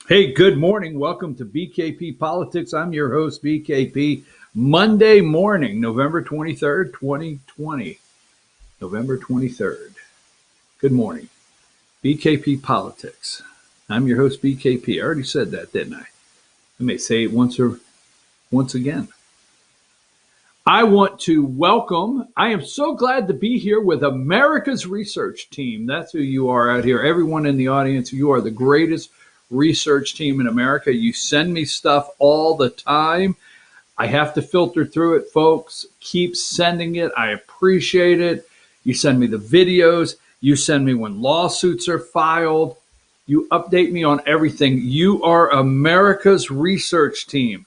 Hey, good morning. Welcome to BKP Politics. I'm your host, BKP. Monday morning, November 23rd, 2020. November 23rd. Good morning. BKP Politics. I'm your host, BKP. I already said that, didn't I? I may say it once again. I want to welcome, I am so glad to be here with America's research team. That's who you are out here. Everyone in the audience, you are the greatest research team in America. You send me stuff all the time. I have to filter through it, folks. Keep sending it. I appreciate it. You send me the videos. You send me when lawsuits are filed. You update me on everything. You are America's research team.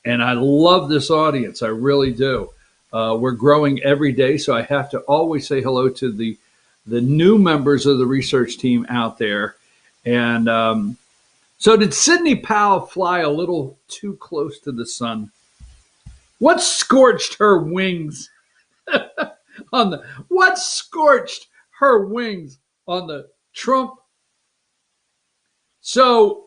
And I love this audience. I really do. We're growing every day, so I have to always say hello to the new members of the research team out there. And so, did Sidney Powell fly a little too close to the sun? What scorched her wings on the? What scorched her wings on the Trump? So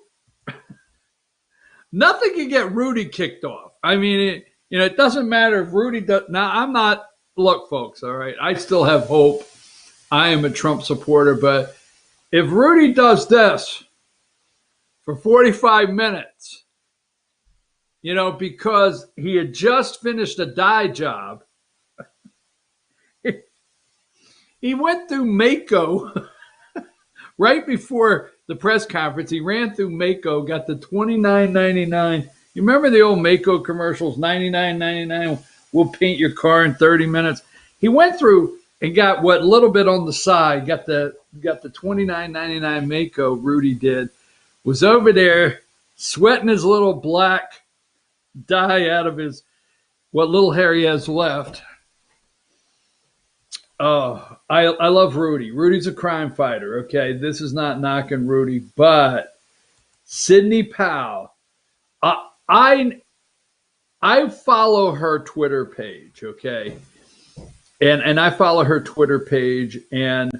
nothing can get Rudy kicked off. I mean, it doesn't matter if Rudy does. Now, I'm not. Look, folks. All right, I still have hope. I am a Trump supporter, but if Rudy does this for 45 minutes, because he had just finished a dye job, he went through Mako right before the press conference. He ran through Mako, got the $29.99. You remember the old Mako commercials, $99.99, we'll paint your car in 30 minutes. He went through and got what little bit on the side, got the $29.99 Mako. Rudy did, was over there sweating his little black dye out of his what little hair he has left. Oh, I love Rudy. Rudy's a crime fighter. Okay, this is not knocking Rudy, but Sidney Powell. I follow her Twitter page. Okay, and I follow her Twitter page, and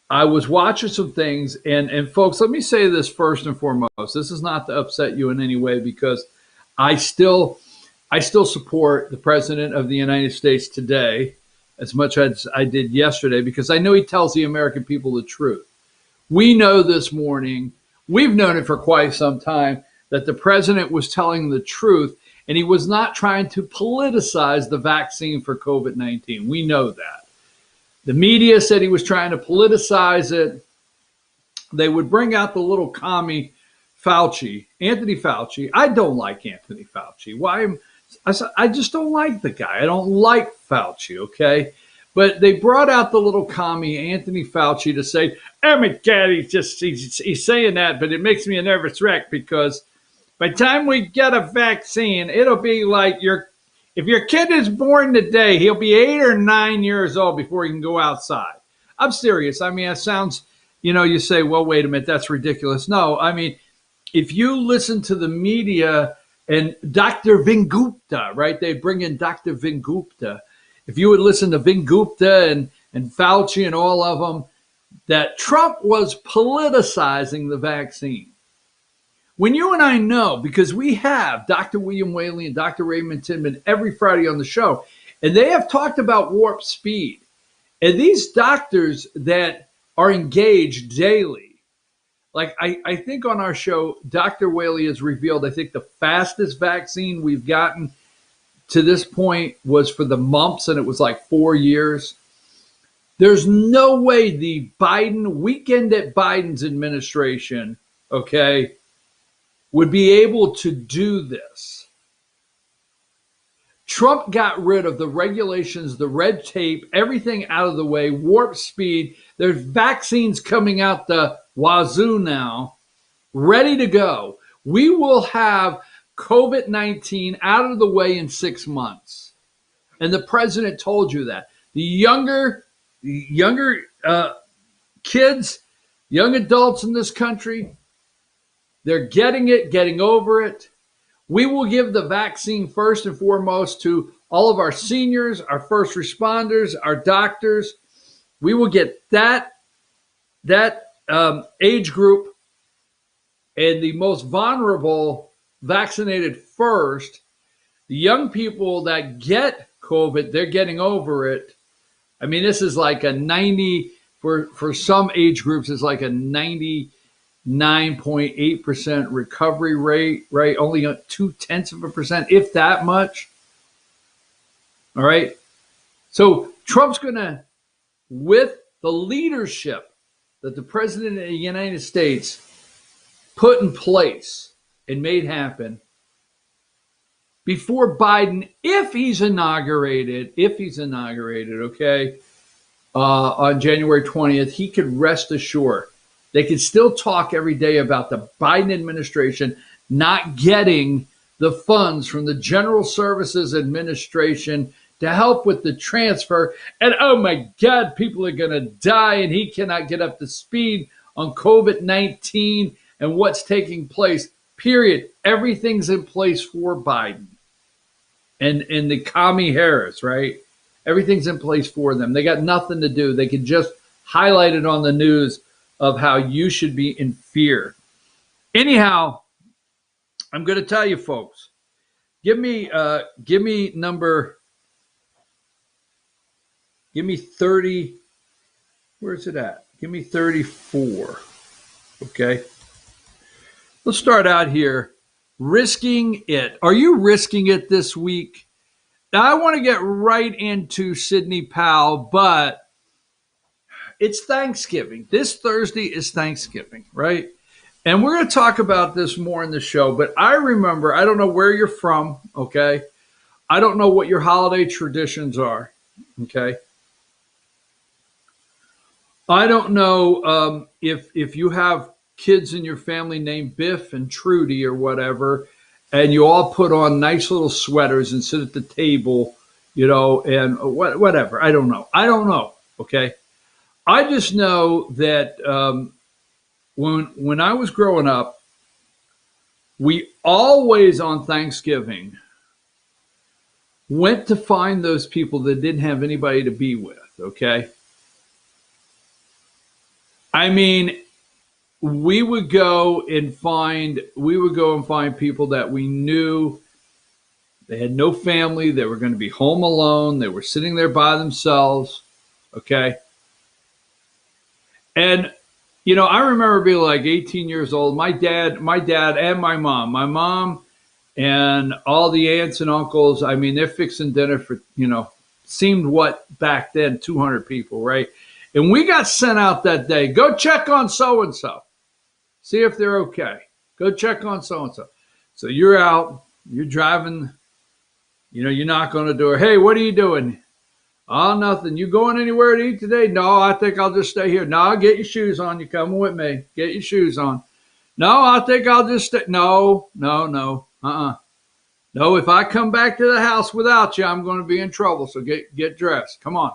I was watching some things, and folks, let me say this first and foremost. This is not to upset you in any way, because I still support the President of the United States today as much as I did yesterday, because I know he tells the American people the truth. We know this morning, we've known it for quite some time, that the president was telling the truth, and he was not trying to politicize the vaccine for COVID-19. We know that. The media said he was trying to politicize it. They would bring out the little commie Fauci, Anthony Fauci. I don't like Anthony Fauci. Why? I just don't like the guy. I don't like Fauci, okay? But they brought out the little commie Anthony Fauci to say, oh my God, he's saying that, but it makes me a nervous wreck, because by the time we get a vaccine, it'll be like if your kid is born today, he'll be 8 or 9 years old before he can go outside. I'm serious. I mean, it sounds, you say, well, wait a minute, that's ridiculous. No, I mean, if you listen to the media and Dr. Vingupta, right? They bring in Dr. Vingupta. If you would listen to Vingupta and Fauci and all of them, that Trump was politicizing the vaccine. When you and I know, because we have Dr. William Whaley and Dr. Raymond Tinman every Friday on the show, and they have talked about warp speed. And these doctors that are engaged daily, like I think on our show, Dr. Whaley has revealed, I think the fastest vaccine we've gotten to this point was for the mumps, and it was like 4 years. There's no way the weekend at Biden's administration, okay, would be able to do this. Trump got rid of the regulations, the red tape, everything out of the way, warp speed. There's vaccines coming out the wazoo now, ready to go. We will have COVID-19 out of the way in 6 months. And the president told you that. The younger kids, young adults in this country, they're getting it, getting over it. We will give the vaccine first and foremost to all of our seniors, our first responders, our doctors. We will get that age group and the most vulnerable vaccinated first. The young people that get COVID, they're getting over it. I mean, this is like a 90 for some age groups. It's like a 99.8% recovery rate, right? Only 0.2%, if that much. All right. So Trump's going to, with the leadership that the president of the United States put in place and made happen before Biden, if he's inaugurated, okay, on January 20th, he could rest assured they could still talk every day about the Biden administration not getting the funds from the General Services Administration to help with the transfer. And oh my God, people are going to die, and he cannot get up to speed on COVID-19 and what's taking place. Period. Everything's in place for Biden and the commie Harris, right? Everything's in place for them. They got nothing to do. They could just highlight it on the news of how you should be in fear. Anyhow, I'm going to tell you, folks. Give me 30. Where's it at? Give me 34. Okay. Let's start out here. Risking it. Are you risking it this week? Now, I want to get right into Sidney Powell, but it's Thanksgiving. This Thursday is Thanksgiving, right? And we're going to talk about this more in the show, but I remember, I don't know where you're from, okay? I don't know what your holiday traditions are, okay? I don't know if you have kids in your family named Biff and Trudy or whatever, and you all put on nice little sweaters and sit at the table, and whatever. I don't know. Okay. I just know that when I was growing up, we always on Thanksgiving went to find those people that didn't have anybody to be with. Okay. I mean, we would go and find people that we knew they had no family. They were going to be home alone. They were sitting there by themselves. Okay. And, I remember being like 18 years old. My dad and my mom and all the aunts and uncles. I mean, they're fixing dinner for, seemed what back then, 200 people. Right. And we got sent out that day. Go check on so-and-so. See if they're okay. Go check on so-and-so. So you're out, you're driving, you knock on the door. Hey, what are you doing? Oh, nothing. You going anywhere to eat today? No, I think I'll just stay here. No, get your shoes on. You're coming with me. Get your shoes on. No, I think I'll just stay. No. No, if I come back to the house without you, I'm going to be in trouble. So get dressed. Come on.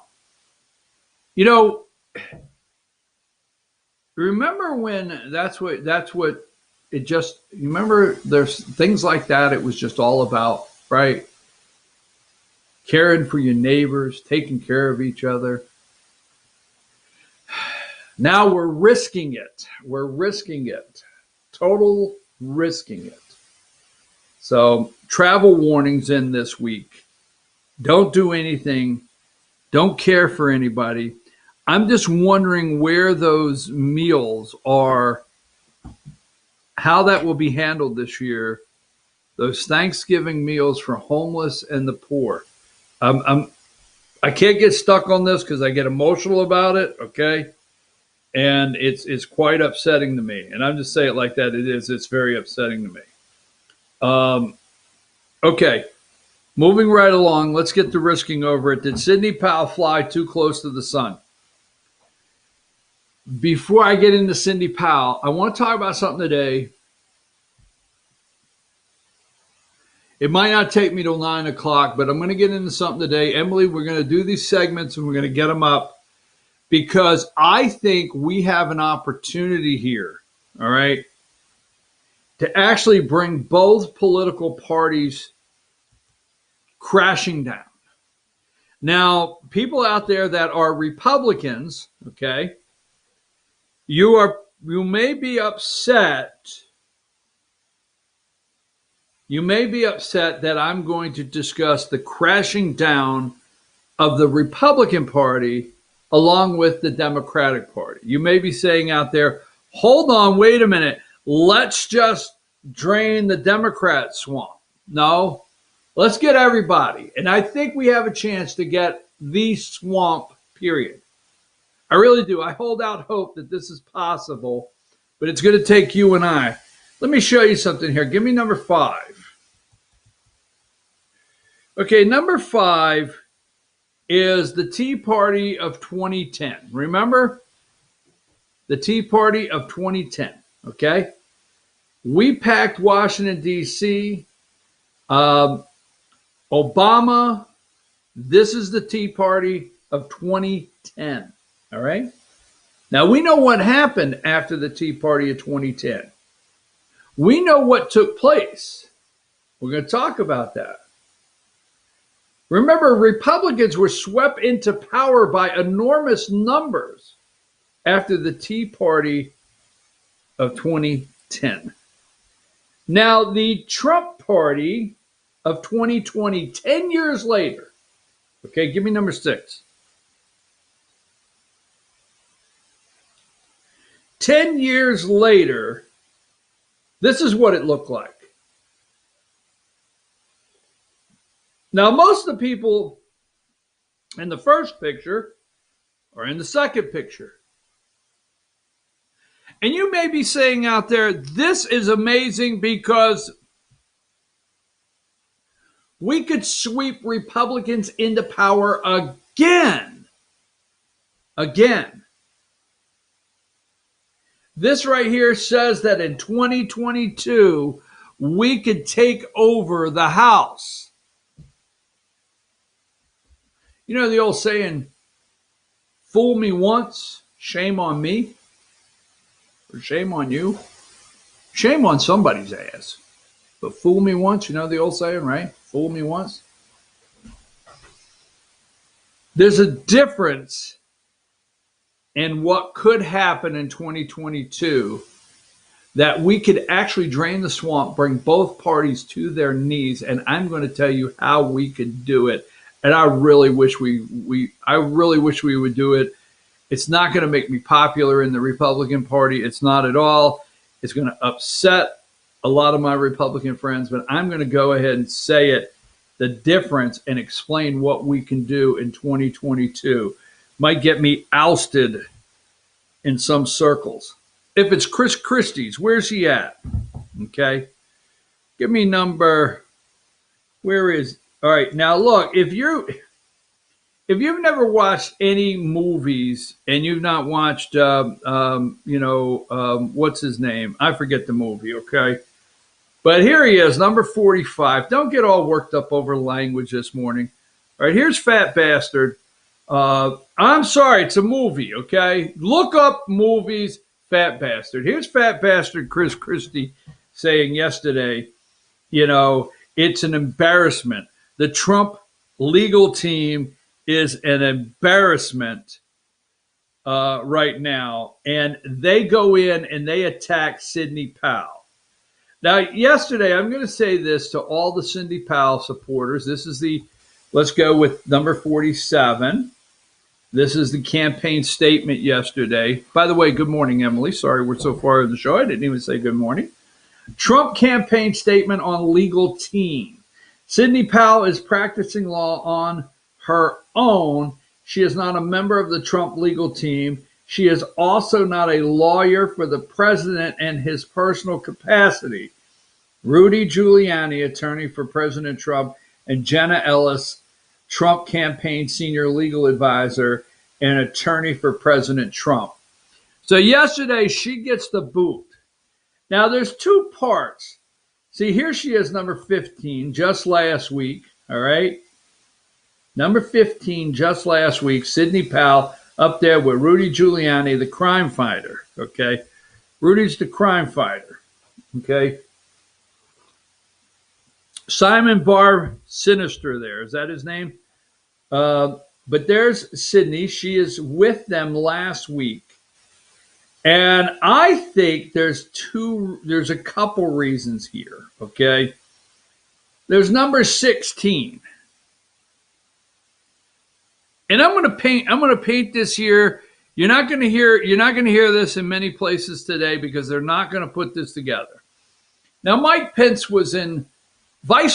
Remember when that's what it just, you remember there's things like that. It was just all about, right? Caring for your neighbors, taking care of each other. Now we're risking it. Total risking it. So travel warnings in this week. Don't do anything. Don't care for anybody. I'm just wondering where those meals are, how that will be handled this year. Those Thanksgiving meals for homeless and the poor. I can't get stuck on this because I get emotional about it. Okay. And it's quite upsetting to me. And I'm just saying it like that. It's very upsetting to me. Okay. Moving right along. Let's get to risking over it. Did Sidney Powell fly too close to the sun? Before I get into Sidney Powell, I want to talk about something today. It might not take me till 9 o'clock, but I'm going to get into something today. Emily, we're going to do these segments and we're going to get them up because I think we have an opportunity here, all right, to actually bring both political parties crashing down. Now, people out there that are Republicans, okay, you may be upset You may be upset that I'm going to discuss the crashing down of the Republican Party along with the Democratic Party. You may be saying out there, hold on, wait a minute. Let's just drain the Democrat swamp. No, let's get everybody. And I think we have a chance to get the swamp, period. I really do. I hold out hope that this is possible, but it's going to take you and I. Let me show you something here. Give me number 5. Okay, number 5 is the Tea Party of 2010. Remember? The Tea Party of 2010, okay? We packed Washington, D.C. Obama, this is the Tea Party of 2010, all right? Now, we know what happened after the Tea Party of 2010. We know what took place. We're going to talk about that. Remember, Republicans were swept into power by enormous numbers after the Tea Party of 2010. Now, the Trump Party of 2020, 10 years later, okay, give me number 6. 10 years later, this is what it looked like. Now, most of the people in the first picture are in the second picture. And you may be saying out there, this is amazing because we could sweep Republicans into power again. Again. This right here says that in 2022, we could take over the House. You know the old saying, fool me once, shame on me, or shame on you. Shame on somebody's ass. But fool me once, you know the old saying, right? Fool me once. There's a difference in what could happen in 2022 that we could actually drain the swamp, bring both parties to their knees, and I'm going to tell you how we could do it. And I really wish we would do it. It's not going to make me popular in the Republican Party. It's not at all. It's going to upset a lot of my Republican friends, but I'm going to go ahead and say it, the difference, and explain what we can do in 2022. Might get me ousted in some circles. If it's Chris Christie's, where's he at? Okay. Give me number, where is, all right. Now look, if you've never watched any movies and you've not watched, what's his name? I forget the movie. Okay. But here he is, number 45. Don't get all worked up over language this morning. All right. Here's Fat Bastard. I'm sorry. It's a movie. Okay. Look up movies, Fat Bastard. Here's Fat Bastard Chris Christie saying yesterday, it's an embarrassment. The Trump legal team is an embarrassment right now. And they go in and they attack Sidney Powell. Now, yesterday, I'm going to say this to all the Sidney Powell supporters. Let's go with number 47. This is the campaign statement yesterday. By the way, good morning, Emily. Sorry we're so far in the show. I didn't even say good morning. Trump campaign statement on legal team. Sidney Powell is practicing law on her own. She is not a member of the Trump legal team. She is also not a lawyer for the president in his personal capacity. Rudy Giuliani, attorney for President Trump, and Jenna Ellis, Trump campaign senior legal advisor and attorney for President Trump. So yesterday, she gets the boot. Now, there's two parts. See, here she is, number 15, just last week, all right? Number 15, just last week, Sidney Powell up there with Rudy Giuliani, the crime fighter, okay? Rudy's the crime fighter, okay? Simon Bar Sinister there, is that his name? But there's Sidney. She is with them last week. And I think there's a couple reasons here, okay? There's number 16. And I'm going to paint this here. You're not going to hear this in many places today because they're not going to put this together. Now, Vice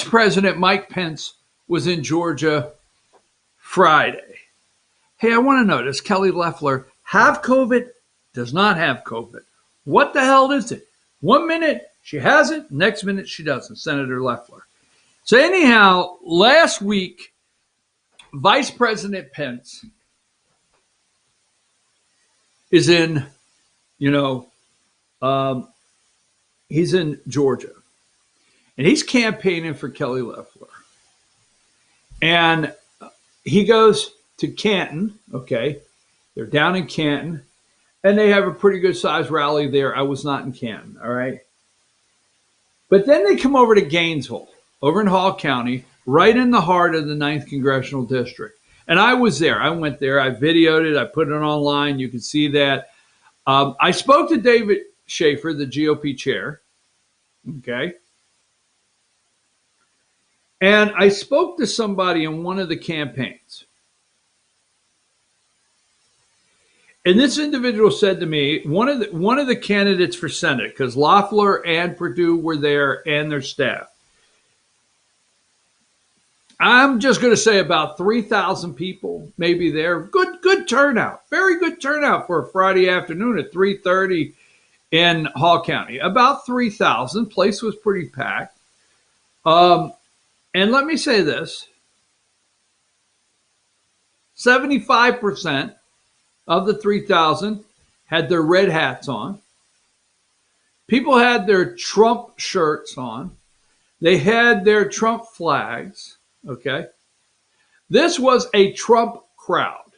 President Mike Pence was in Georgia Friday. Hey, I want to know, does Kelly Loeffler have COVID? Does not have COVID. What the hell is it? 1 minute she has it, next minute she doesn't, Senator Loeffler. So anyhow, last week, Vice President Pence is in, he's in Georgia. And he's campaigning for Kelly Loeffler. And he goes to Canton, okay? They're down in Canton. And they have a pretty good sized rally there. I was not in Canton, all right? But then they come over to Gainesville, over in Hall County, right in the heart of the 9th Congressional District. And I was there. I went there. I videoed it. I put it online. You can see that. I spoke to David Schaefer, the GOP chair, okay? And I spoke to somebody in one of the campaigns. And this individual said to me, one of the candidates for Senate, because Loeffler and Perdue were there and their staff. I'm just going to say about 3,000 people maybe there. Good turnout. Very good turnout for a Friday afternoon at 3:30 in Hall County. About 3,000. Place was pretty packed. And let me say this. 75% of the 3,000 had their red hats on. People had their Trump shirts on. They had their Trump flags, okay? This was a Trump crowd.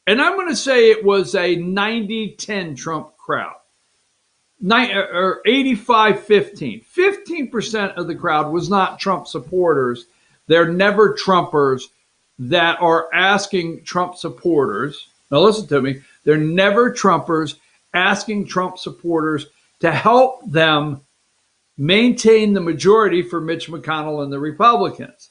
And I'm going to say it was a 90-10 Trump crowd. 85-15. 15% of the crowd was not Trump supporters. They're never Trumpers that are asking Trump supporters. Now listen to me. They're never Trumpers asking Trump supporters to help them maintain the majority for Mitch McConnell and the Republicans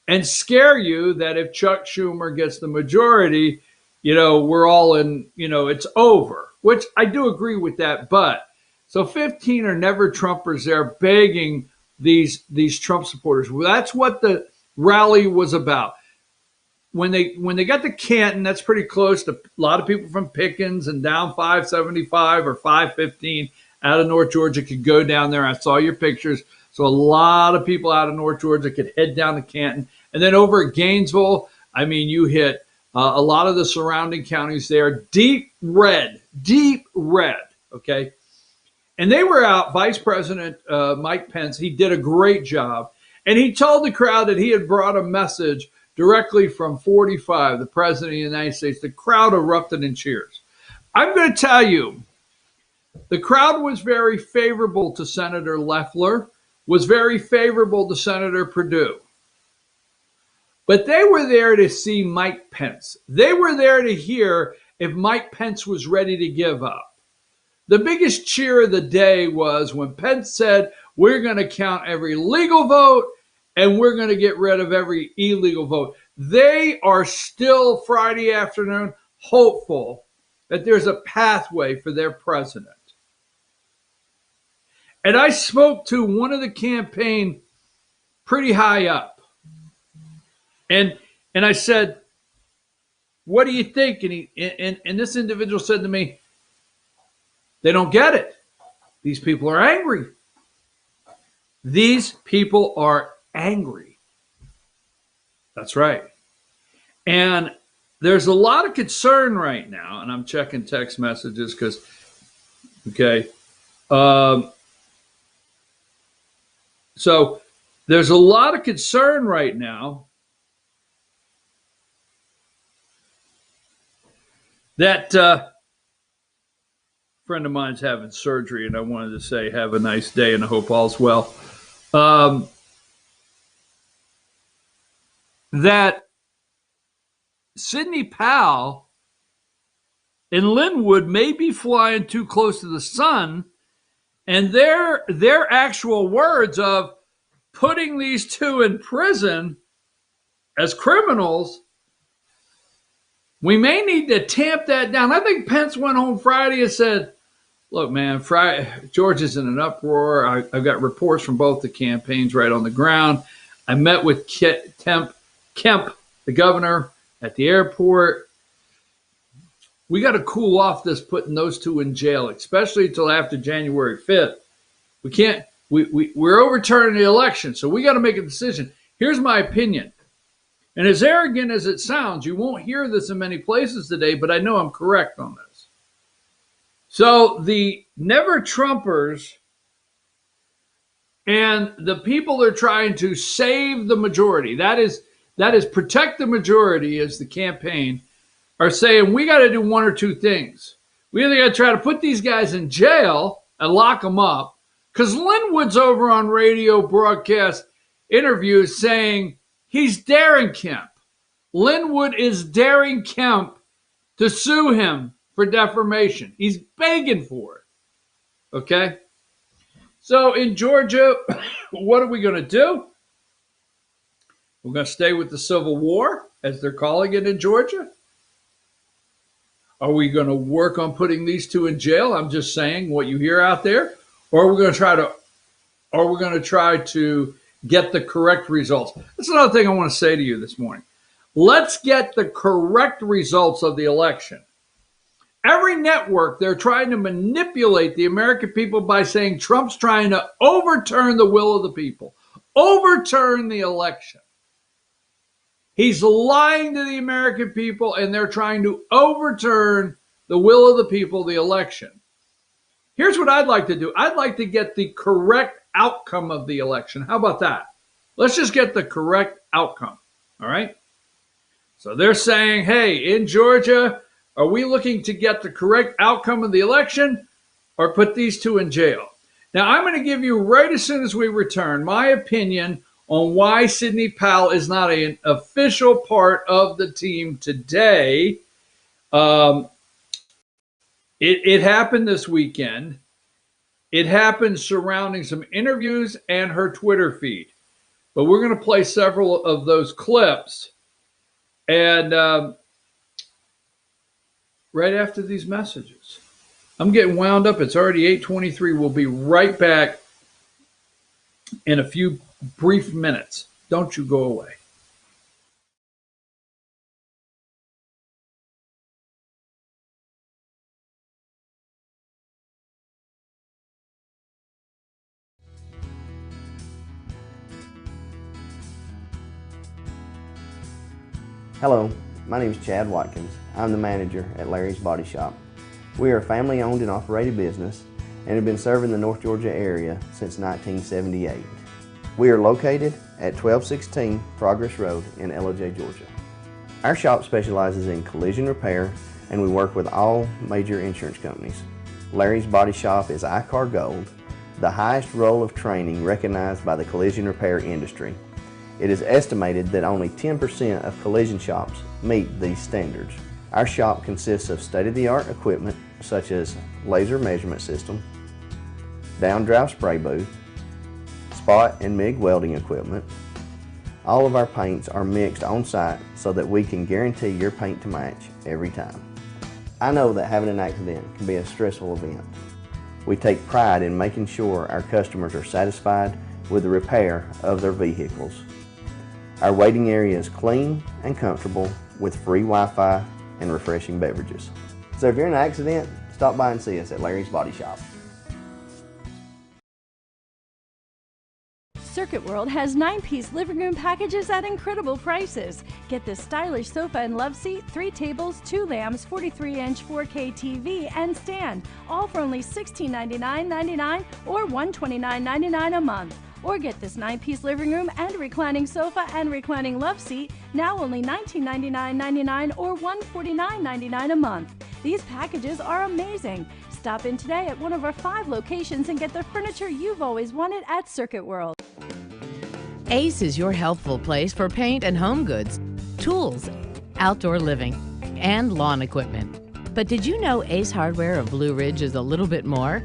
and scare you that if Chuck Schumer gets the majority, we're all in, it's over, which I do agree with that. But so 15 are never Trumpers. They're begging these Trump supporters. Well, that's what the rally was about. When they got to Canton, that's pretty close to a lot of people from Pickens and down 575 or 515 out of North Georgia could go down there. I saw your pictures. So a lot of people out of North Georgia could head down to Canton. And then over at Gainesville, you hit a lot of the surrounding counties there. Deep red, okay? And they were out, Vice President Mike Pence. He did a great job. And he told the crowd that he had brought a message directly from 45, the President of the United States. The crowd erupted in cheers. I'm going to tell you, the crowd was very favorable to Senator Loeffler, was very favorable to Senator Perdue. But they were there to see Mike Pence. They were there to hear if Mike Pence was ready to give up. The biggest cheer of the day was when Pence said, we're going to count every legal vote and we're going to get rid of every illegal vote. They are still Friday afternoon hopeful that there's a pathway for their president. And I spoke to one of the campaign pretty high up. And I said, what do you think? And this individual said to me, they don't get it. These people are angry. These people are angry. That's right. And there's a lot of concern right now, and I'm checking text messages because, okay. So there's a lot of concern right now that friend of mine's having surgery, and I wanted to say have a nice day and I hope all's well. That Sidney Powell and Linwood may be flying too close to the sun, and their actual words of, putting these two in prison as criminals, we may need to tamp that down. I think Pence went home Friday and said, look, man, Georgia's in an uproar. I've got reports from both the campaigns right on the ground. I met with Kemp, the governor, at the airport. We got to cool off this putting those two in jail, especially until after January 5th. We can't, we're overturning the election, so we got to make a decision. Here's my opinion. And as arrogant as it sounds, you won't hear this in many places today, but I know I'm correct on this. So the never Trumpers and the people that are trying to save the majority, that is protect the majority as the campaign, are saying we got to do one or two things. We either got to try to put these guys in jail and lock them up, because Linwood's over on radio broadcast interviews saying he's daring Kemp. Linwood is daring Kemp to sue him for defamation. He's begging for it. Okay? So in Georgia, what are we going to do? We're going to stay with the Civil War, as they're calling it in Georgia. Are we going to work on putting these two in jail? I'm just saying what you hear out there. Or we're going to try to get the correct results. That's another thing I want to say to you this morning. Let's get the correct results of the election. Every network, they're trying to manipulate the American people by saying Trump's trying to overturn the will of the people, overturn the election. He's lying to the American people, and they're trying to overturn the will of the people, the election. Here's what I'd like to do. I'd like to get the correct outcome of the election. How about that? Let's just get the correct outcome. All right? So they're saying, hey, in Georgia, are we looking to get the correct outcome of the election or put these two in jail? Now, I'm going to give you right as soon as we return my opinion on why Sidney Powell is not an official part of the team today. It happened this weekend. It happened surrounding some interviews and her Twitter feed. But we're going to play several of those clips. And right after these messages. I'm getting wound up. It's already 8:23. We'll be right back in a few brief minutes. Don't you go away. Hello, my name is Chad Watkins. I'm the manager at Larry's Body Shop. We are a family-owned and operated business and have been serving the North Georgia area since 1978. We are located at 1216 Progress Road in Ellijay, Georgia. Our shop specializes in collision repair, and we work with all major insurance companies. Larry's Body Shop is ICAR Gold, the highest role of training recognized by the collision repair industry. It is estimated that only 10% of collision shops meet these standards. Our shop consists of state-of-the-art equipment such as laser measurement system, down-drive spray booth, spot and MIG welding equipment. All of our paints are mixed on-site so that we can guarantee your paint to match every time. I know that having an accident can be a stressful event. We take pride in making sure our customers are satisfied with the repair of their vehicles. Our waiting area is clean and comfortable with free Wi-Fi and refreshing beverages. So if you're in an accident, stop by and see us at Larry's Body Shop. Circuit World has 9-piece living room packages at incredible prices. Get this stylish sofa and love seat, 3 tables, 2 lamps, 43-inch 4K TV, and stand, all for only $1699.99 or $129.99 a month. Or get this 9-piece living room and reclining sofa and reclining love seat, now only $1999.99 or $149.99 a month. These packages are amazing. Stop in today at one of our 5 locations and get the furniture you've always wanted at Circuit World. Ace is your healthful place for paint and home goods, tools, outdoor living, and lawn equipment. But did you know Ace Hardware of Blue Ridge is a little bit more?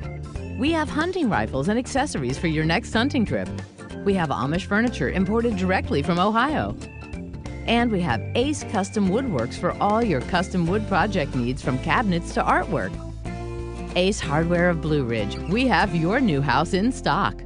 We have hunting rifles and accessories for your next hunting trip. We have Amish furniture imported directly from Ohio. And we have Ace Custom Woodworks for all your custom wood project needs, from cabinets to artwork. Ace Hardware of Blue Ridge. We have your new house in stock.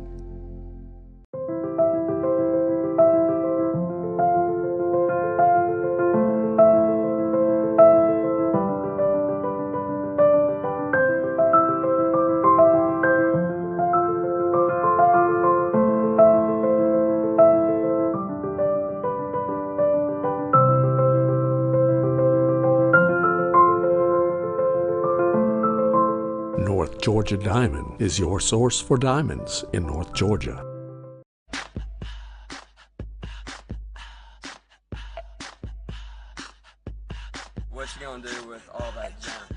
North Georgia Diamond is your source for diamonds in North Georgia. What you gonna do with all that junk?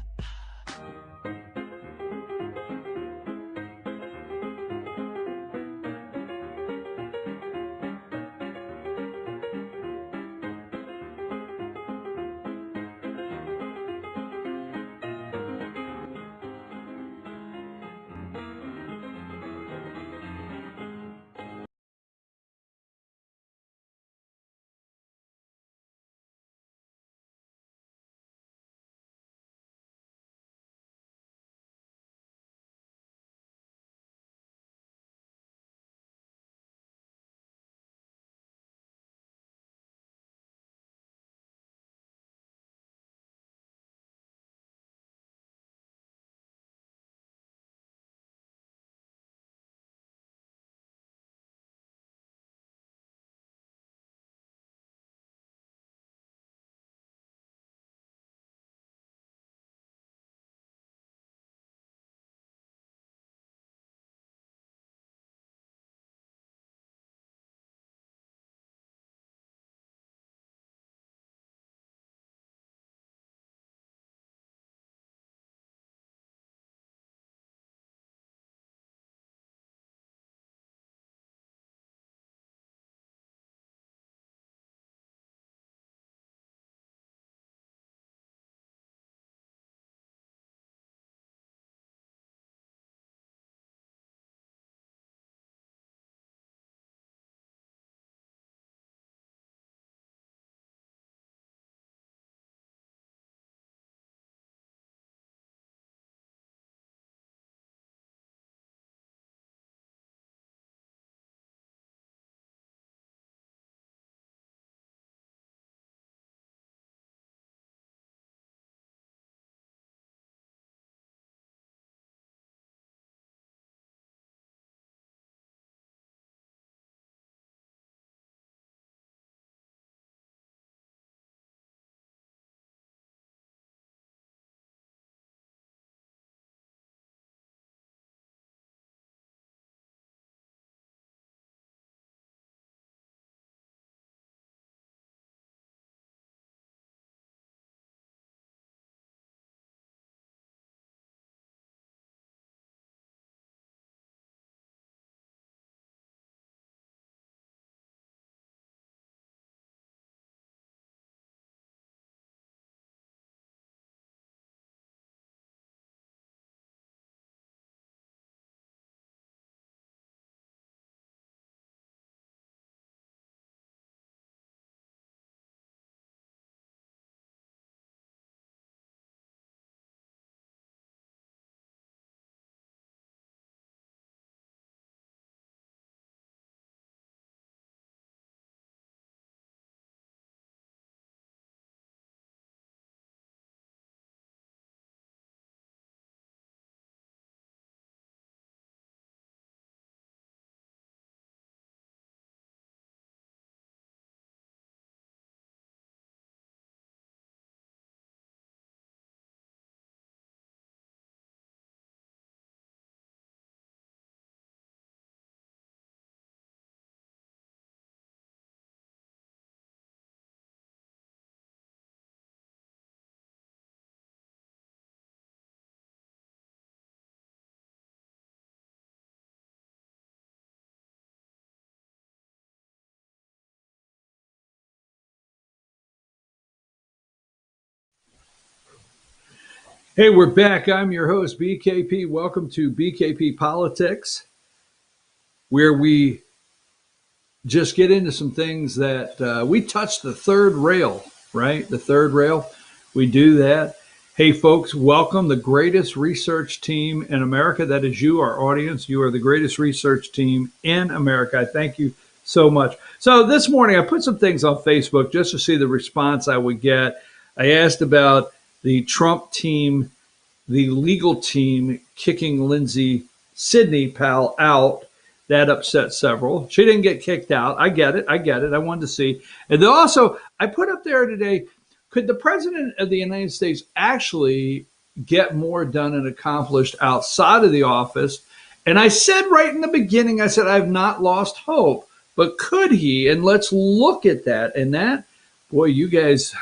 Hey, we're back. I'm your host, BKP. Welcome to BKP Politics, where we just get into some things that we touched the third rail, right? The third rail. We do that. Hey, folks, welcome the greatest research team in America. That is you, our audience. You are the greatest research team in America. I thank you so much. So this morning, I put some things on Facebook just to see the response I would get. I asked about the Trump team, the legal team kicking Sidney Powell out. That upset several. She didn't get kicked out. I get it. I wanted to see. And then also, I put up there today, could the president of the United States actually get more done and accomplished outside of the office? And I said right in the beginning, I said, I've not lost hope, but could he? And let's look at that. And that, boy, you guys,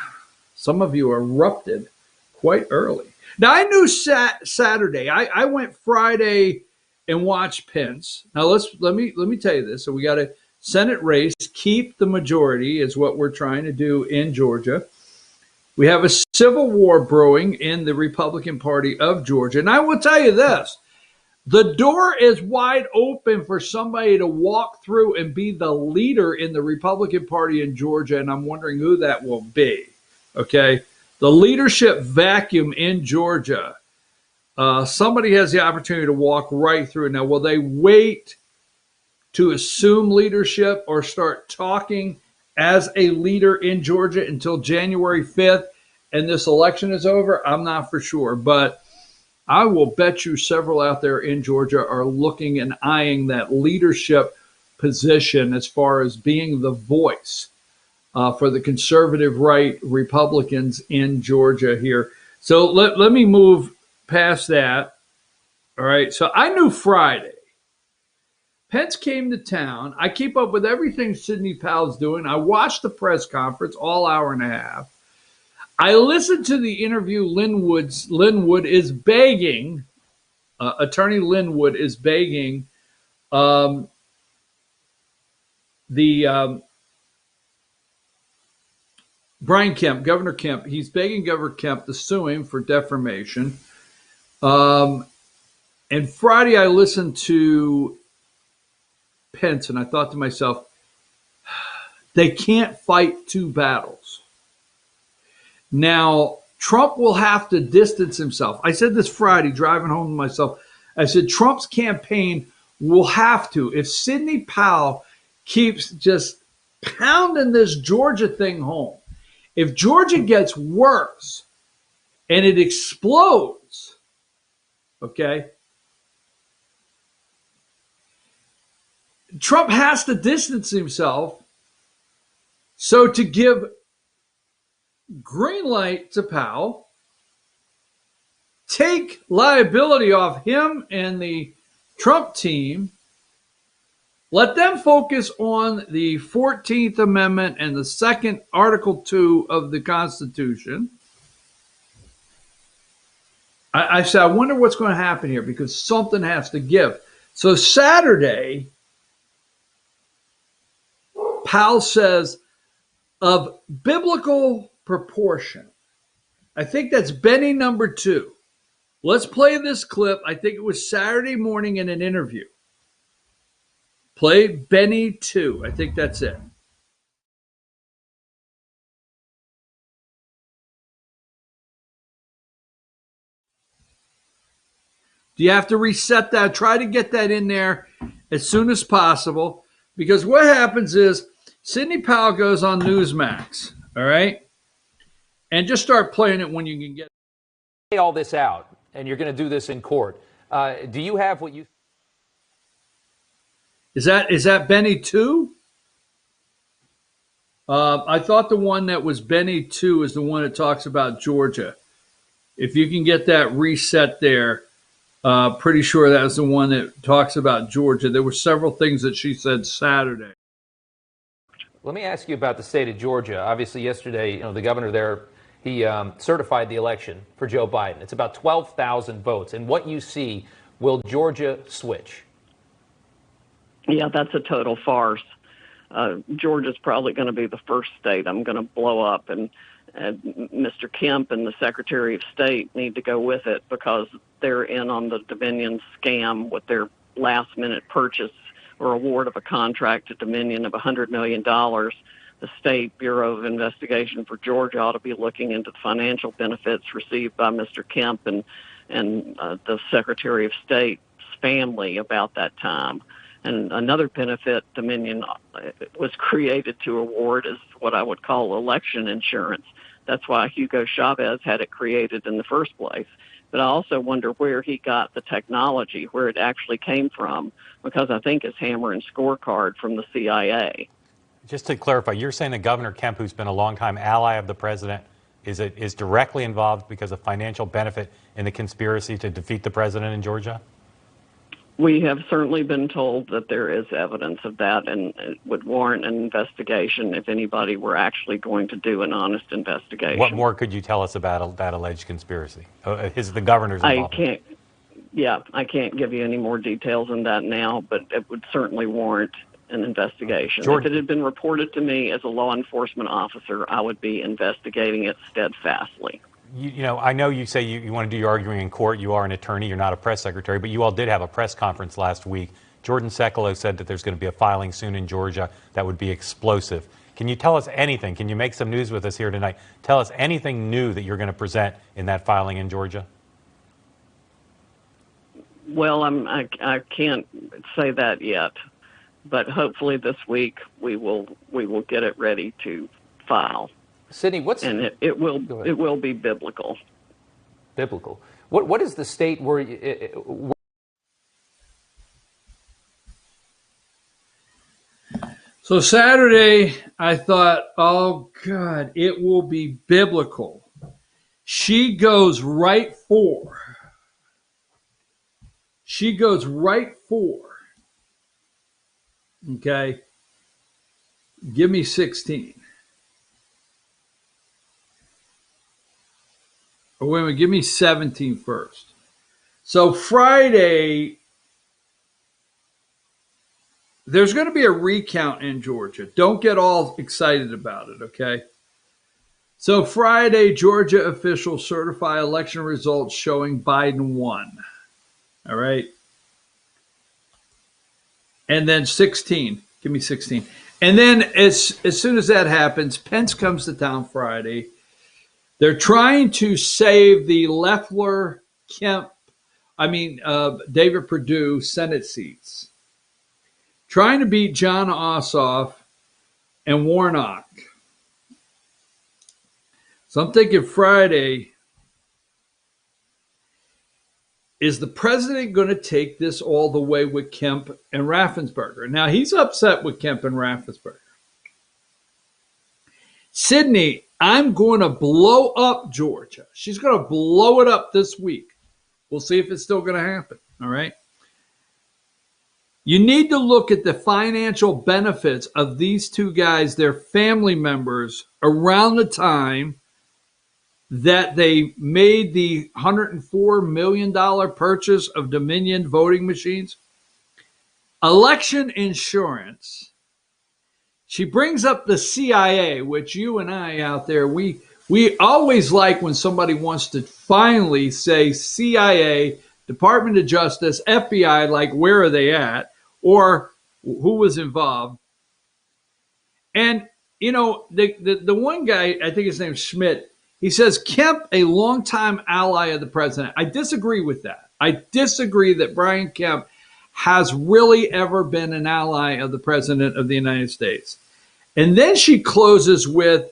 some of you erupted quite early. Now, I knew Saturday. I went Friday and watched Pence. Now, let me tell you this. So we got a Senate race. Keep the majority is what we're trying to do in Georgia. We have a civil war brewing in the Republican Party of Georgia. And I will tell you this, the door is wide open for somebody to walk through and be the leader in the Republican Party in Georgia. And I'm wondering who that will be. Okay. The leadership vacuum in Georgia. Somebody has the opportunity to walk right through. Now, will they wait to assume leadership or start talking as a leader in Georgia until January 5th and this election is over? I'm not for sure, but I will bet you several out there in Georgia are looking and eyeing that leadership position as far as being the voice for the conservative right Republicans in Georgia here. So let me move past that. All right. So I knew Friday. Pence came to town. I keep up with everything Sidney Powell's doing. I watched the press conference all hour and a half. I listened to the interview. Linwood is begging, Attorney Linwood is begging Brian Kemp, Governor Kemp. He's begging Governor Kemp to sue him for defamation. And Friday I listened to Pence, and I thought to myself, they can't fight two battles. Now, Trump will have to distance himself. I said this Friday, driving home to myself. I said, Trump's campaign will have to. If Sidney Powell keeps just pounding this Georgia thing home, if Georgia gets worse and it explodes, okay, Trump has to distance himself. So to give green light to Powell, take liability off him and the Trump team, let them focus on the 14th Amendment and the second Article 2 of the Constitution. I said, I wonder what's going to happen here because something has to give. So Saturday, Powell says, of biblical proportion. I think that's Benny number 2. Let's play this clip. I think it was Saturday morning in an interview. Play Benny 2. I think that's it. Do you have to reset that? Try to get that in there as soon as possible. Because what happens is Sidney Powell goes on Newsmax, all right? And just start playing it when you can get all this out, and you're going to do this in court. Do you have what you... Is that Benny 2? I thought the one that was Benny 2 is the one that talks about Georgia. If you can get that reset there, pretty sure that was the one that talks about Georgia. There were several things that she said Saturday. Let me ask you about the state of Georgia. Obviously, yesterday, the governor there, he certified the election for Joe Biden. It's about 12,000 votes. And what you see, will Georgia switch? Yeah, that's a total farce. Georgia's probably going to be the first state I'm going to blow up, and Mr. Kemp and the Secretary of State need to go with it because they're in on the Dominion scam with their last-minute purchase or award of a contract to Dominion of $100 million, the State Bureau of Investigation for Georgia ought to be looking into the financial benefits received by Mr. Kemp and the Secretary of State's family about that time. And another benefit Dominion was created to award is what I would call election insurance. That's why Hugo Chavez had it created in the first place. But I also wonder where he got the technology, where it actually came from, because I think it's hammer and scorecard from the CIA. Just to clarify, you're saying that Governor Kemp, who's been a longtime ally of the president, is directly involved because of financial benefit in the conspiracy to defeat the president in Georgia? We have certainly been told that there is evidence of that, and it would warrant an investigation if anybody were actually going to do an honest investigation. What more could you tell us about that alleged conspiracy? Is the governor's involvement? I can't give you any more details on that now, but it would certainly warrant an investigation. George, if it had been reported to me as a law enforcement officer, I would be investigating it steadfastly. You know, I know you say you want to do your arguing in court. You are an attorney. You're not a press secretary, but you all did have a press conference last week. Jordan Sekulow said that there's going to be a filing soon in Georgia that would be explosive. Can you tell us anything? Can you make some news with us here tonight? Tell us anything new that you're going to present in that filing in Georgia. Well, I can't say that yet, but hopefully this week we will get it ready to file. Sydney, it will be biblical. Biblical. What is the state where? So Saturday, I thought, oh God, it will be biblical. She goes right for. Okay. Give me 16. Oh, wait a minute, give me 17 first. So Friday, there's going to be a recount in Georgia. Don't get all excited about it, okay? So Friday, Georgia officials certify election results showing Biden won. All right? And then 16. Give me 16. And then as soon as that happens, Pence comes to town Friday. They're trying to save the Loeffler, David Perdue Senate seats. Trying to beat Jon Ossoff and Warnock. So I'm thinking Friday, is the president going to take this all the way with Kemp and Raffensperger? Now, he's upset with Kemp and Raffensperger. Sydney, I'm going to blow up Georgia. She's going to blow it up this week. We'll see if it's still going to happen. All right. You need to look at the financial benefits of these two guys, their family members, around the time that they made the $104 million purchase of Dominion voting machines. Election insurance. She brings up the CIA, which you and I out there, we always like when somebody wants to finally say CIA, Department of Justice, FBI, like where are they at, or who was involved. And, you know, the one guy, I think his name's Schmidt, he says, Kemp, a longtime ally of the president. I disagree with that. I disagree that Brian Kemp has really ever been an ally of the president of the United States. And then she closes with,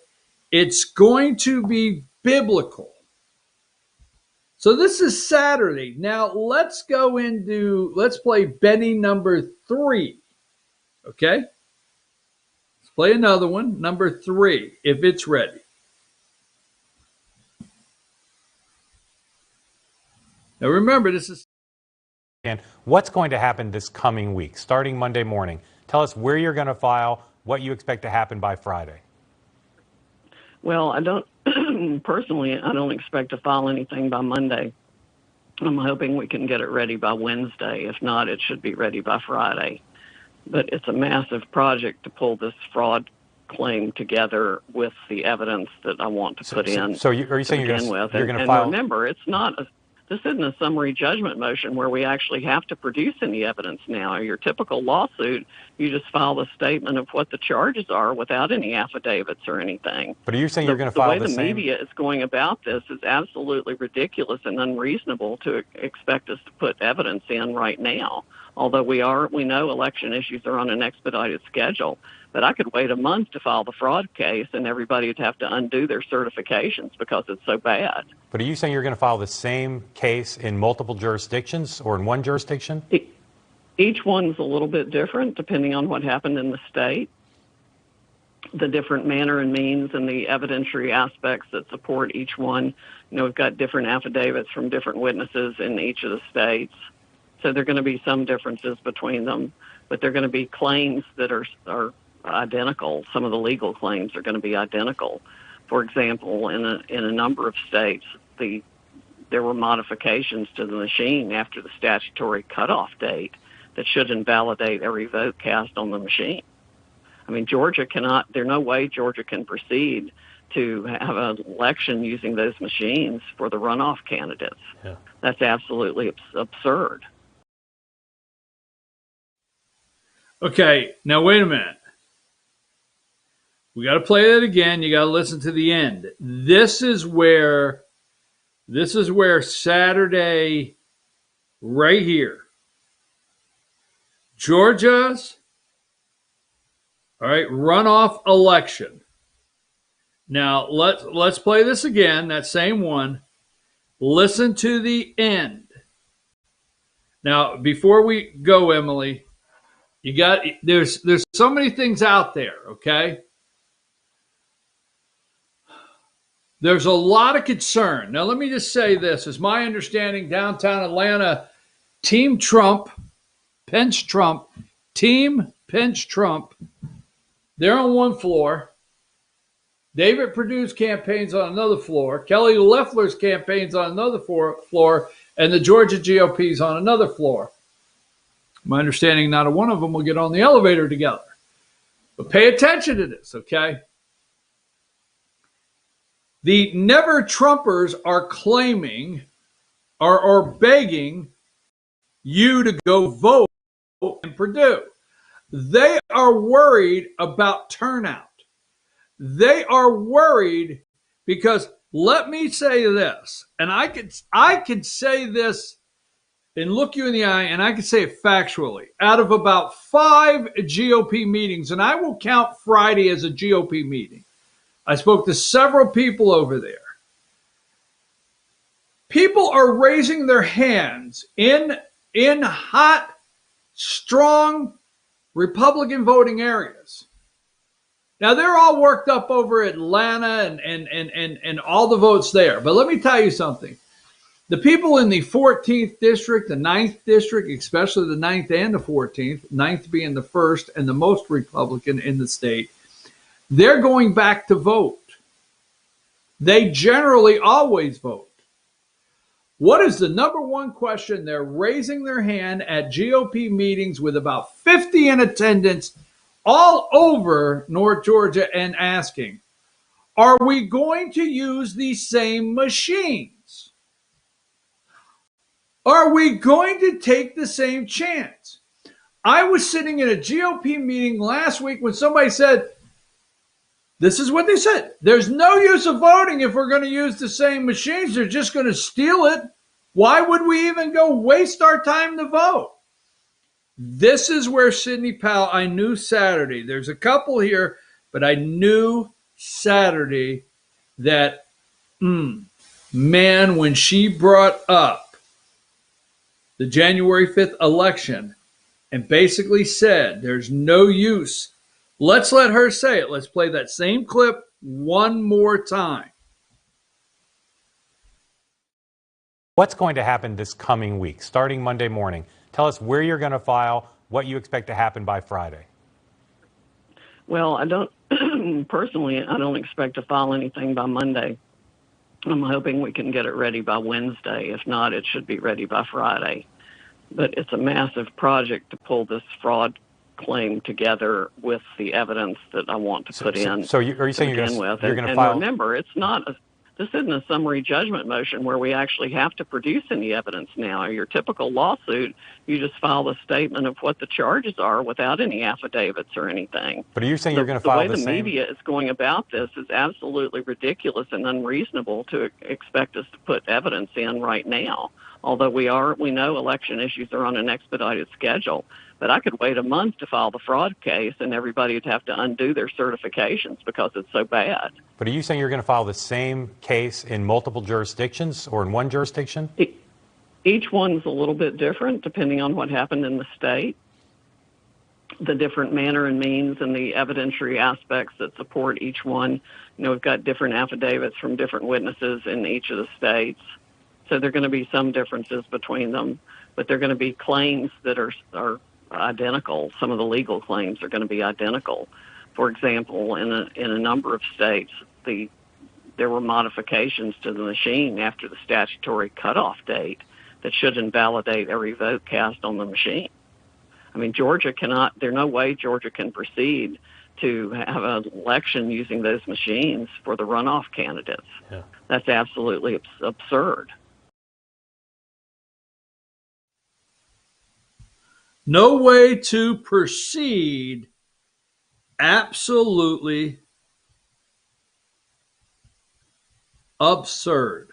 it's going to be biblical. So this is Saturday. Now let's play Benny number 3. Okay? Let's play another one, number 3, if it's ready. Now remember, this is... And what's going to happen this coming week, starting Monday morning? Tell us where you're going to file, what you expect to happen by Friday. Well, I don't expect to file anything by Monday. I'm hoping we can get it ready by Wednesday. If not, it should be ready by Friday. But it's a massive project to pull this fraud claim together with the evidence that I want to put in. So are you saying you're going to file? And remember, This isn't a summary judgment motion where we actually have to produce any evidence now. Your typical lawsuit, you just file a statement of what the charges are without any affidavits or anything. But are you saying you're going to file the way the media is going about this is absolutely ridiculous and unreasonable to expect us to put evidence in right now. Although we know election issues are on an expedited schedule. But I could wait a month to file the fraud case, and everybody would have to undo their certifications because it's so bad. But are you saying you're going to file the same case in multiple jurisdictions or in one jurisdiction? Each one's a little bit different depending on what happened in the state, the different manner and means and the evidentiary aspects that support each one. You know, we've got different affidavits from different witnesses in each of the states. So there are going to be some differences between them, but there are going to be claims that are identical. Some of the legal claims are going to be identical. For example, in a number of states, there were modifications to the machine after the statutory cutoff date that should invalidate every vote cast on the machine. I mean, Georgia cannot. There's no way Georgia can proceed to have an election using those machines for the runoff candidates. Yeah. That's absolutely absurd. Okay, now wait a minute. We got to play that again. You got to listen to the end. This is where Saturday, right here, Georgia's, all right, runoff election. Now let's play this again. That same one. Listen to the end. Now, before we go, Emily, there's so many things out there. Okay. There's a lot of concern. Now, let me just say this. It's my understanding downtown Atlanta, Team Trump, Pence Trump, Team Pence Trump, they're on one floor. David Perdue's campaign's on another floor. Kelly Loeffler's campaign's on another floor. And the Georgia GOP's on another floor. My understanding, not a one of them will get on the elevator together. But pay attention to this, okay? The Never Trumpers are claiming or begging you to go vote in Perdue. They are worried about turnout. They are worried because, let me say this, and I could say this and look you in the eye, and I could say it factually. Out of about 5 GOP meetings, and I will count Friday as a GOP meeting, I spoke to several people over there. People are raising their hands in hot, strong Republican voting areas. Now, they're all worked up over Atlanta and all the votes there. But let me tell you something. The people in the 14th district, the 9th district, especially the 9th and the 14th, 9th being the first and the most Republican in the state, they're going back to vote. They generally always vote. What is the number one question? They're raising their hand at GOP meetings with about 50 in attendance all over North Georgia and asking, are we going to use the same machines? Are we going to take the same chance? I was sitting in a GOP meeting last week when somebody said, this is what they said. There's no use of voting if we're going to use the same machines. They're just going to steal it. Why would we even go waste our time to vote? This is where Sidney Powell, I knew Saturday. There's a couple here, but I knew Saturday that, man, when she brought up the January 5th election and basically said there's no use. Let's let her say it. Let's play that same clip one more time. What's going to happen this coming week, starting Monday morning? Tell us where you're going to file, what you expect to happen by Friday. Well, I don't expect to file anything by Monday. I'm hoping we can get it ready by Wednesday. If not, it should be ready by Friday. But it's a massive project to pull this fraud claim together with the evidence that I want to put in. So are you saying you're going to file? And remember, it's not This isn't a summary judgment motion where we actually have to produce any evidence now. Your typical lawsuit, you just file a statement of what the charges are without any affidavits or anything. But are you saying you're going to file the way the media is going about this is absolutely ridiculous and unreasonable to expect us to put evidence in right now. Although we know election issues are on an expedited schedule. But I could wait a month to file the fraud case, and everybody would have to undo their certifications because it's so bad. But are you saying you're going to file the same case in multiple jurisdictions or in one jurisdiction? Each one's a little bit different depending on what happened in the state, the different manner and means and the evidentiary aspects that support each one. We've got different affidavits from different witnesses in each of the states. So there are going to be some differences between them, but there are going to be claims that are identical. Some of the legal claims are going to be identical. For example, in a number of states, there were modifications to the machine after the statutory cutoff date that should invalidate every vote cast on the machine. I mean, there's no way Georgia can proceed to have an election using those machines for the runoff candidates. Yeah. That's absolutely absurd. No way to proceed. Absolutely absurd.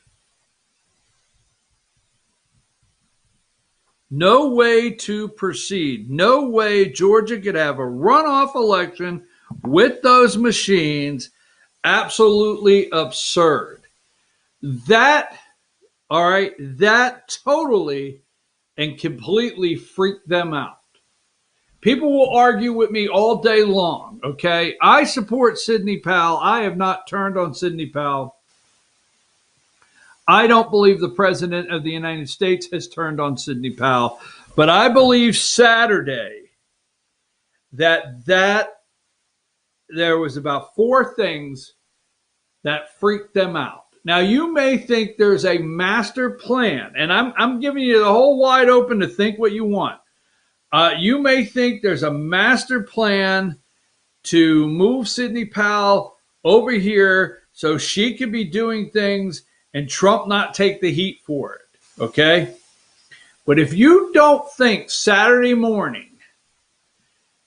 No way to proceed. No way Georgia could have a runoff election with those machines. Absolutely absurd. That totally and completely freaked them out. People will argue with me all day long, okay? I support Sidney Powell. I have not turned on Sidney Powell. I don't believe the President of the United States has turned on Sidney Powell. But I believe Saturday that there was about 4 things that freaked them out. Now, you may think there's a master plan, and I'm giving you the whole wide open to think what you want. You may think there's a master plan to move Sidney Powell over here so she could be doing things and Trump not take the heat for it, okay? But if you don't think Saturday morning,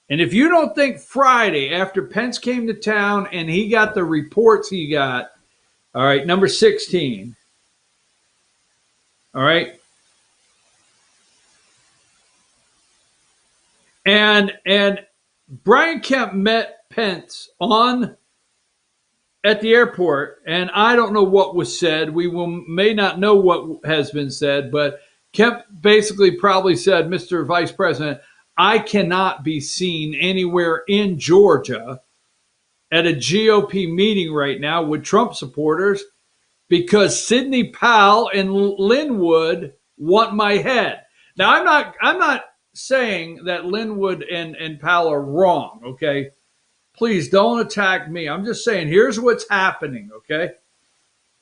and if you don't think Friday after Pence came to town and he got the reports he got, all right, number 16. All right. And Brian Kemp met Pence at the airport, and I don't know what was said. We may not know what has been said, but Kemp basically probably said, Mr. Vice President, I cannot be seen anywhere in Georgia at a GOP meeting right now with Trump supporters because Sidney Powell and Linwood want my head. Now, I'm not saying that Linwood and Powell are wrong, okay? Please don't attack me. I'm just saying here's what's happening, okay?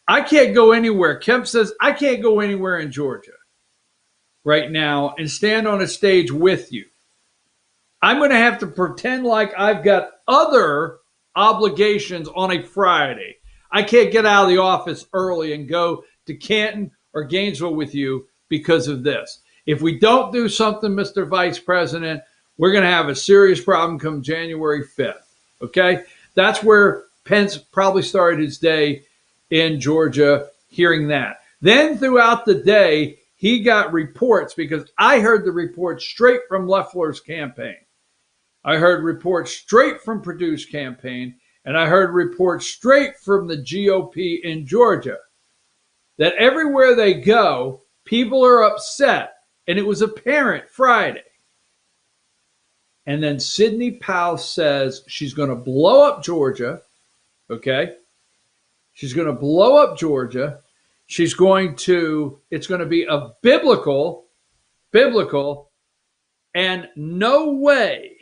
I can't go anywhere. Kemp says I can't go anywhere in Georgia right now and stand on a stage with you. I'm going to have to pretend like I've got other obligations on a Friday. I can't get out of the office early and go to Canton or Gainesville with you because of this. If we don't do something, Mr. Vice President, we're going to have a serious problem come January 5th. Okay? That's where Pence probably started his day in Georgia hearing that. Then throughout the day, he got reports because I heard the reports straight from Loeffler's campaign. I heard reports straight from Perdue's campaign, and I heard reports straight from the GOP in Georgia that everywhere they go, people are upset. And it was apparent Friday. And then Sidney Powell says she's going to blow up Georgia. Okay? She's going to blow up Georgia. It's going to be a biblical, and no way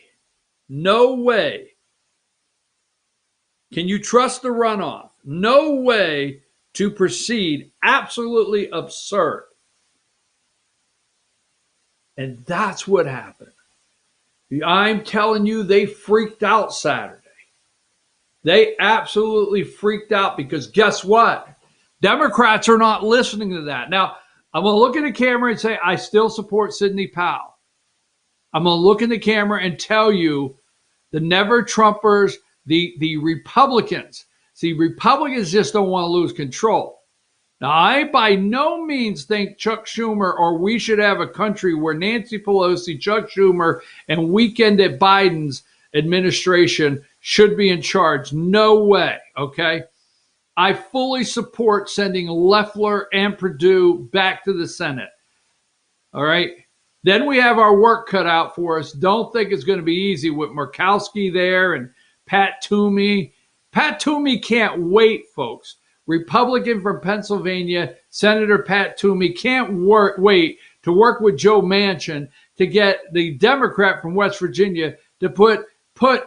can you trust the runoff. No way to proceed. Absolutely absurd. And that's what happened. I'm telling you, they freaked out Saturday. They absolutely freaked out because guess what? Democrats are not listening to that. Now, I'm going to look at the camera and say, I still support Sidney Powell. I'm going to look in the camera and tell you the never Trumpers, the Republicans. See, Republicans just don't want to lose control. Now, I by no means think Chuck Schumer or we should have a country where Nancy Pelosi, Chuck Schumer, and weekend at Biden's administration should be in charge. No way, okay? I fully support sending Loeffler and Perdue back to the Senate. All right? Then we have our work cut out for us. Don't think it's going to be easy with Murkowski there and Pat Toomey. Pat Toomey can't wait, folks. Republican from Pennsylvania, Senator Pat Toomey can't wait to work with Joe Manchin to get the Democrat from West Virginia to put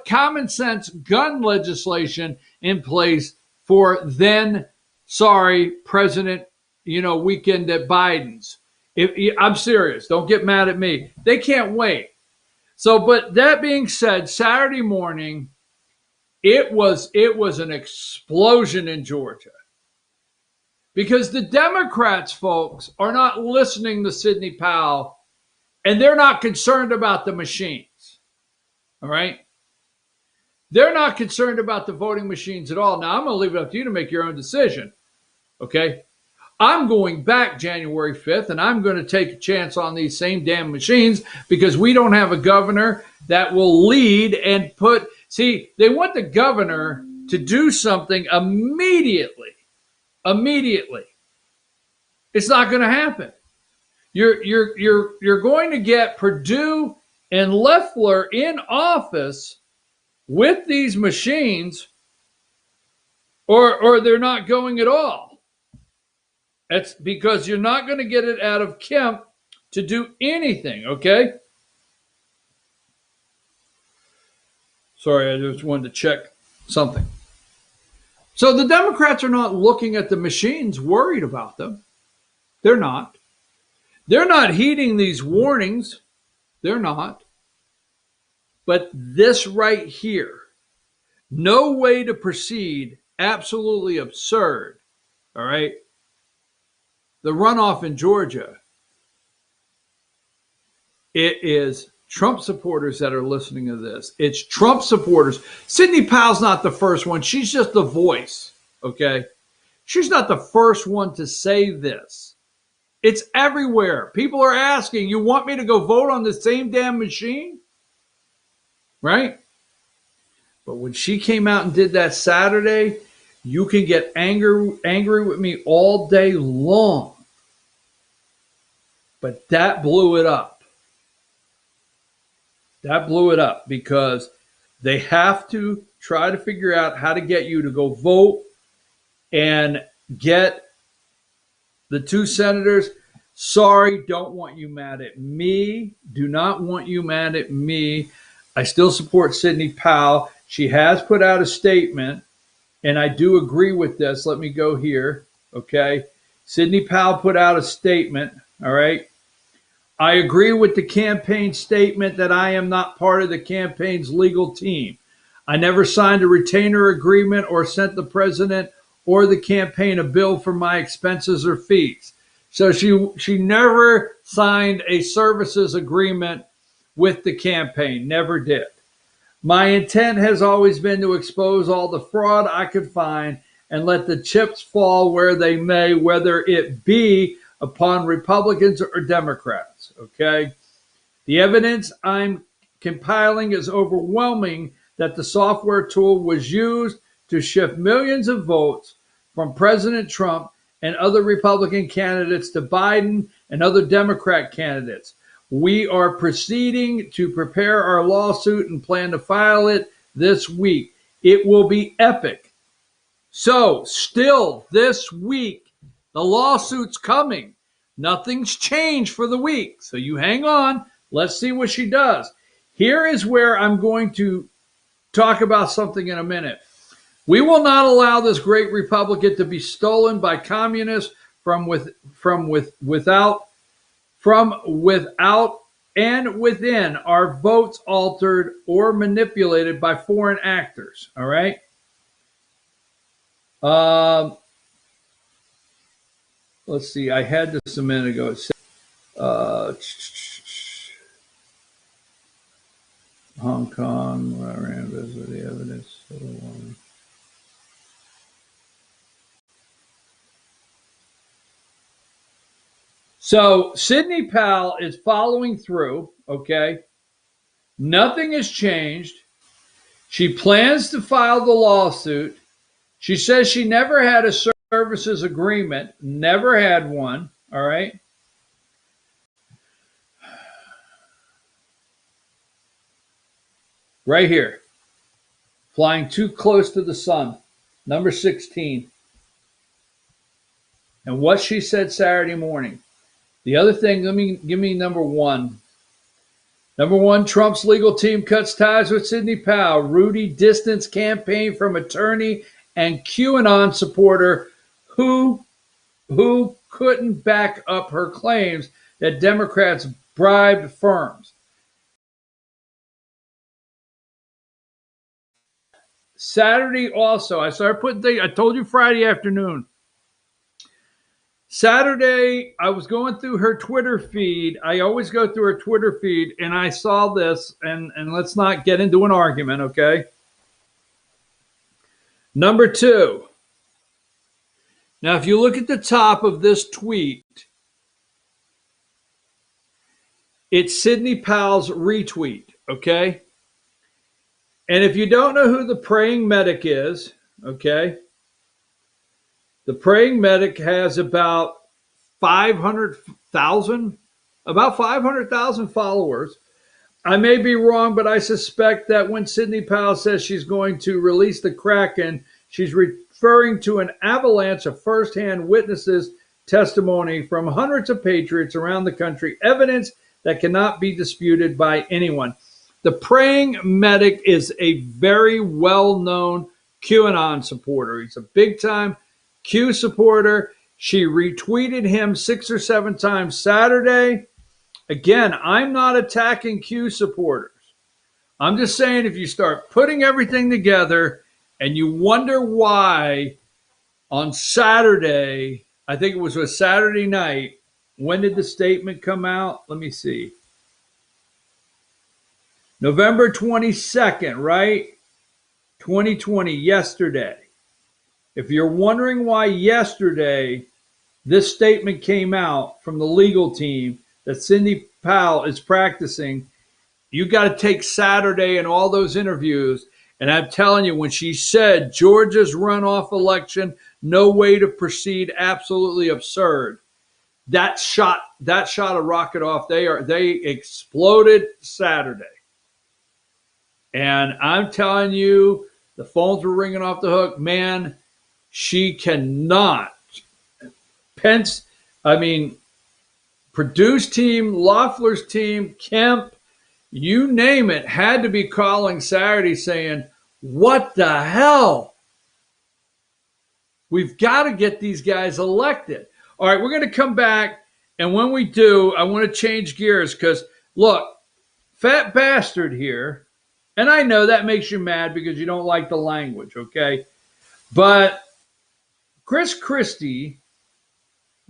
common sense gun legislation in place for President, weekend at Biden's. I'm serious. Don't get mad at me. They can't wait. So, but that being said, Saturday morning, it was an explosion in Georgia. Because the Democrats, folks, are not listening to Sidney Powell, and they're not concerned about the machines. All right? They're not concerned about the voting machines at all. Now, I'm going to leave it up to you to make your own decision. Okay? I'm going back January 5th, and I'm going to take a chance on these same damn machines because we don't have a governor that will lead and see, they want the governor to do something immediately. Immediately. It's not going to happen. You're going to get Perdue and Loeffler in office with these machines, or they're not going at all. That's because you're not going to get it out of Kemp to do anything, okay? Sorry, I just wanted to check something. So the Democrats are not looking at the machines, worried about them. They're not. They're not heeding these warnings. They're not. But this right here, no way to proceed, absolutely absurd. All right? The runoff in Georgia, it is Trump supporters that are listening to this. It's Trump supporters. Sidney Powell's not the first one. She's just the voice, okay? She's not the first one to say this. It's everywhere. People are asking, you want me to go vote on the same damn machine? Right? But when she came out and did that Saturday, you can get angry with me all day long. But that blew it up. That blew it up because they have to try to figure out how to get you to go vote and get the two senators. Sorry, don't want you mad at me. Do not want you mad at me. I still support Sidney Powell. She has put out a statement, and I do agree with this. Let me go here, okay? Sidney Powell put out a statement, all right? I agree with the campaign statement that I am not part of the campaign's legal team. I never signed a retainer agreement or sent the president or the campaign a bill for my expenses or fees. So she never signed a services agreement with the campaign, never did. My intent has always been to expose all the fraud I could find and let the chips fall where they may, whether it be upon Republicans or Democrats, okay? The evidence I'm compiling is overwhelming that the software tool was used to shift millions of votes from President Trump and other Republican candidates to Biden and other Democrat candidates. We are proceeding to prepare our lawsuit and plan to file it this week. It will be epic. So, still this week, the lawsuit's coming. Nothing's changed for the week. So you hang on. Let's see what she does. Here is where I'm going to talk about something in a minute. We will not allow this great republic to be stolen by communists from without and within, our votes altered or manipulated by foreign actors. All right. let's see, I had this a minute ago. It said, uh, Hong Kong, Iran, visit the evidence. So Sidney Powell is following through, okay? Nothing has changed. She plans to file the lawsuit. She says she never had a services agreement, never had one, all right? Right here. Flying too close to the sun. Number 16. And what she said Saturday morning. The other thing, give me number 1. Number 1, Trump's legal team cuts ties with Sidney Powell. Rudy distance campaign from attorney and QAnon supporter who couldn't back up her claims that Democrats bribed firms. Saturday also, I started putting things, I told you Friday afternoon. Saturday, I was going through her Twitter feed. I always go through her Twitter feed, and I saw this, and let's not get into an argument, okay? Number 2. Now, if you look at the top of this tweet, it's Sidney Powell's retweet, okay? And if you don't know who the praying medic is, okay, the praying medic has about 500,000 followers. I may be wrong, but I suspect that when Sidney Powell says she's going to release the Kraken, she's referring to an avalanche of firsthand witnesses' testimony from hundreds of patriots around the country, evidence that cannot be disputed by anyone. The praying medic is a very well-known QAnon supporter. He's a big-time Q supporter. She retweeted him 6 or 7 times Saturday. Again, I'm not attacking Q supporters. I'm just saying if you start putting everything together and you wonder why on Saturday, I think it was a Saturday night, when did the statement come out? Let me see. November 22nd, right? 2020, yesterday. If you're wondering why yesterday this statement came out from the legal team that Sidney Powell is practicing, you got to take Saturday and all those interviews. And I'm telling you, when she said Georgia's runoff election, no way to proceed, absolutely absurd. That shot a rocket off. They exploded Saturday. And I'm telling you, the phones were ringing off the hook. Man, she cannot. Pence, Purdue's team, Loeffler's team, Kemp, you name it, had to be calling Saturday saying, what the hell? We've got to get these guys elected. All right, we're going to come back. And when we do, I want to change gears because, look, fat bastard here. And I know that makes you mad because you don't like the language, okay? But Chris Christie,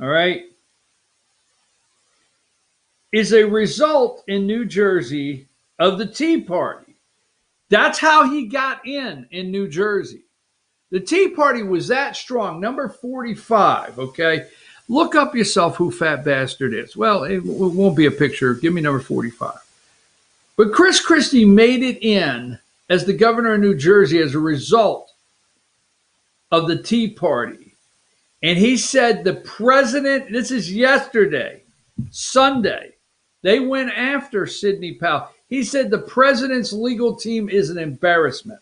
all right, is a result in New Jersey of the Tea Party. That's how he got in New Jersey. The Tea Party was that strong. Number 45, okay? Look up yourself who Fat Bastard is. Well, it won't be a picture. Give me number 45. But Chris Christie made it in as the governor of New Jersey as a result of the Tea Party. And he said the president, this is yesterday, Sunday, they went after Sidney Powell. He said the president's legal team is an embarrassment.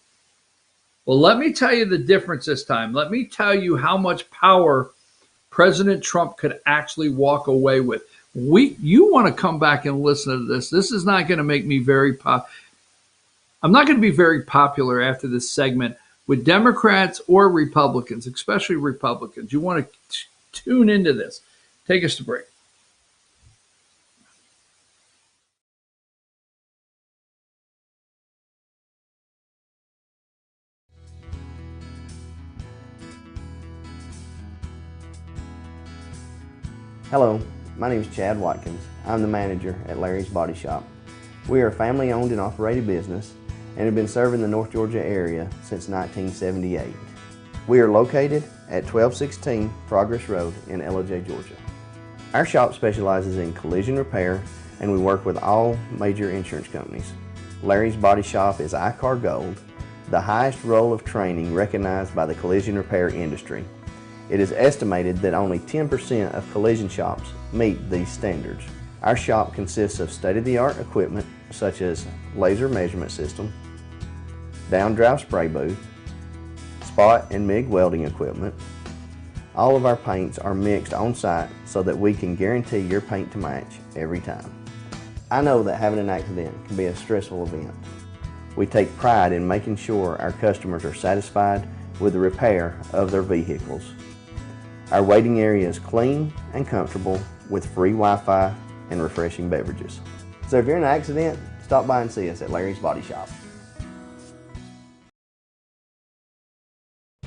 Well, let me tell you the difference this time. Let me tell you how much power President Trump could actually walk away with. You want to come back and listen to this. This is not going to make me I'm not going to be very popular after this segment with Democrats or Republicans, especially Republicans. You want to tune into this. Take us to break. Hello, my name is Chad Watkins. I'm the manager at Larry's Body Shop. We are a family-owned and operated business and have been serving the North Georgia area since 1978. We are located at 1216 Progress Road in Ellijay, Georgia. Our shop specializes in collision repair and we work with all major insurance companies. Larry's Body Shop is ICAR Gold, the highest role of training recognized by the collision repair industry. It is estimated that only 10% of collision shops meet these standards. Our shop consists of state-of-the-art equipment such as laser measurement system, down-drive spray booth, spot and MIG welding equipment. All of our paints are mixed on site so that we can guarantee your paint to match every time. I know that having an accident can be a stressful event. We take pride in making sure our customers are satisfied with the repair of their vehicles. Our waiting area is clean and comfortable with free Wi-Fi and refreshing beverages. So if you're in an accident, stop by and see us at Larry's Body Shop.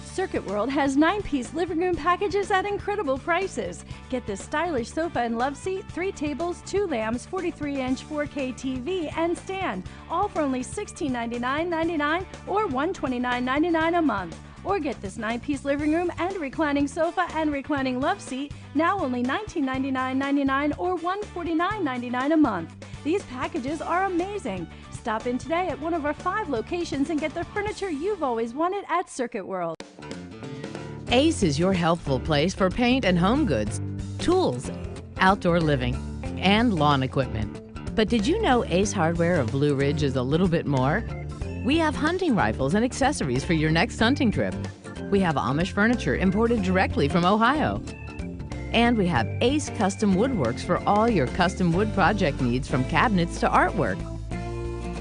Circuit World has 9-piece living room packages at incredible prices. Get this stylish sofa and love seat, 3 tables, 2 lamps, 43-inch 4K TV, and stand, all for only $1699.99 or $129.99 a month. Or get this 9-piece living room and reclining sofa and reclining love seat, now only $1999.99 or $149.99 a month. These packages are amazing. Stop in today at one of our 5 locations and get the furniture you've always wanted at Circuit World. Ace is your helpful place for paint and home goods, tools, outdoor living, and lawn equipment. But did you know Ace Hardware of Blue Ridge is a little bit more? We have hunting rifles and accessories for your next hunting trip. We have Amish furniture imported directly from Ohio. And we have Ace Custom Woodworks for all your custom wood project needs, from cabinets to artwork.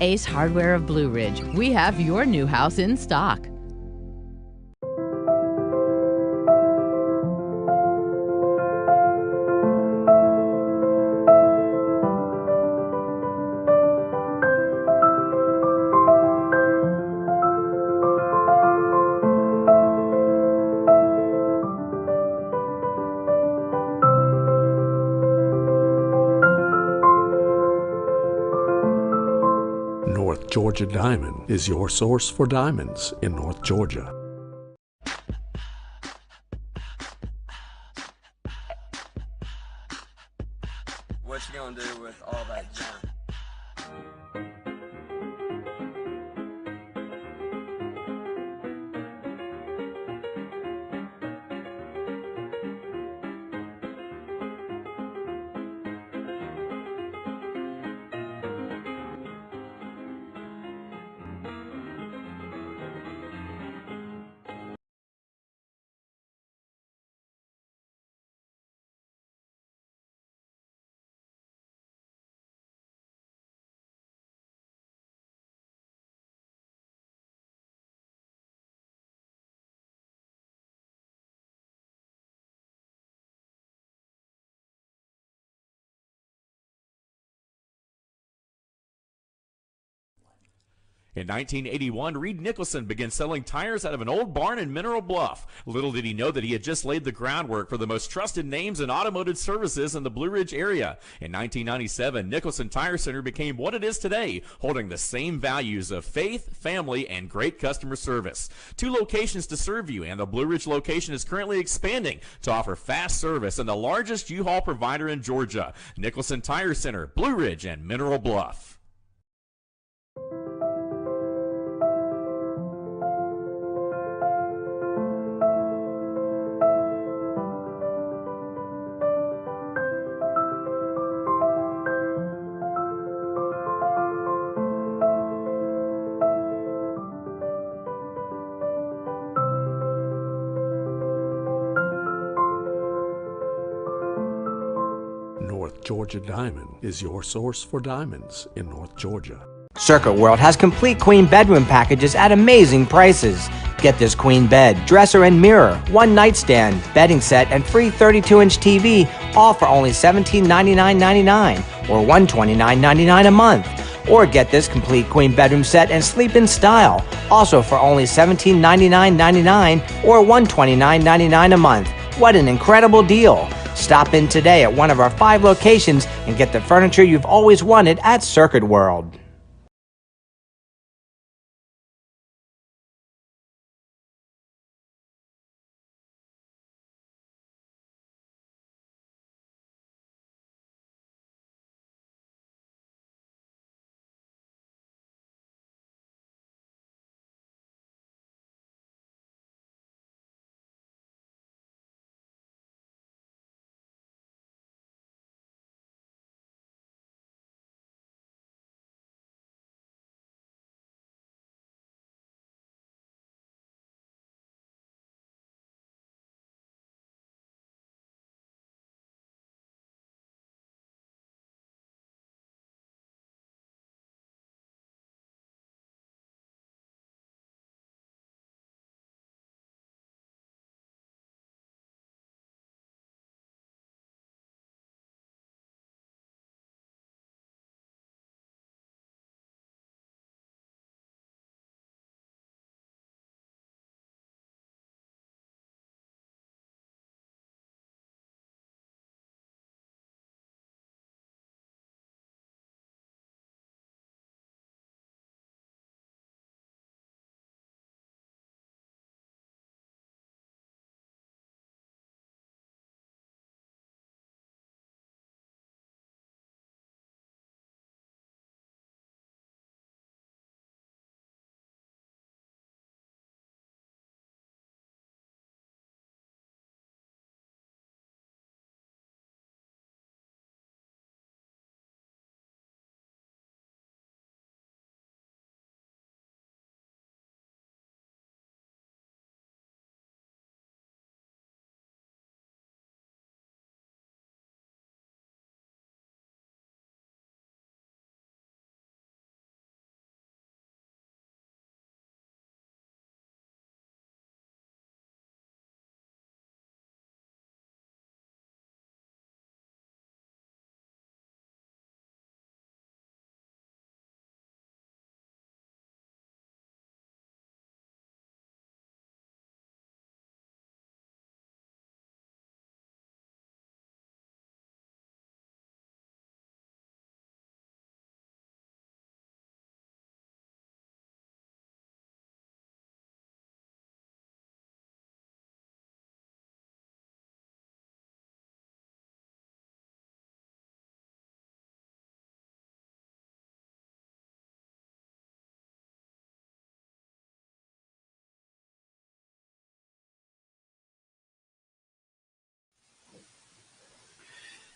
Ace Hardware of Blue Ridge, we have your new house in stock. North Georgia Diamond is your source for diamonds in North Georgia. What you gonna do with all that junk? In 1981, Reed Nicholson began selling tires out of an old barn in Mineral Bluff. Little did he know that he had just laid the groundwork for the most trusted names in automotive services in the Blue Ridge area. In 1997, Nicholson Tire Center became what it is today, holding the same values of faith, family, and great customer service. 2 locations to serve you, and the Blue Ridge location is currently expanding to offer fast service and the largest U-Haul provider in Georgia. Nicholson Tire Center, Blue Ridge, and Mineral Bluff. North Georgia Diamond is your source for diamonds in North Georgia. Circuit World has complete queen bedroom packages at amazing prices. Get this queen bed, dresser and mirror, 1 nightstand, bedding set, and free 32-inch TV, all for only $1799.99 or $129.99 a month. Or get this complete queen bedroom set and sleep in style, also for only $1799.99 or $129.99 a month. What an incredible deal! Stop in today at one of our 5 locations and get the furniture you've always wanted at Circuit World.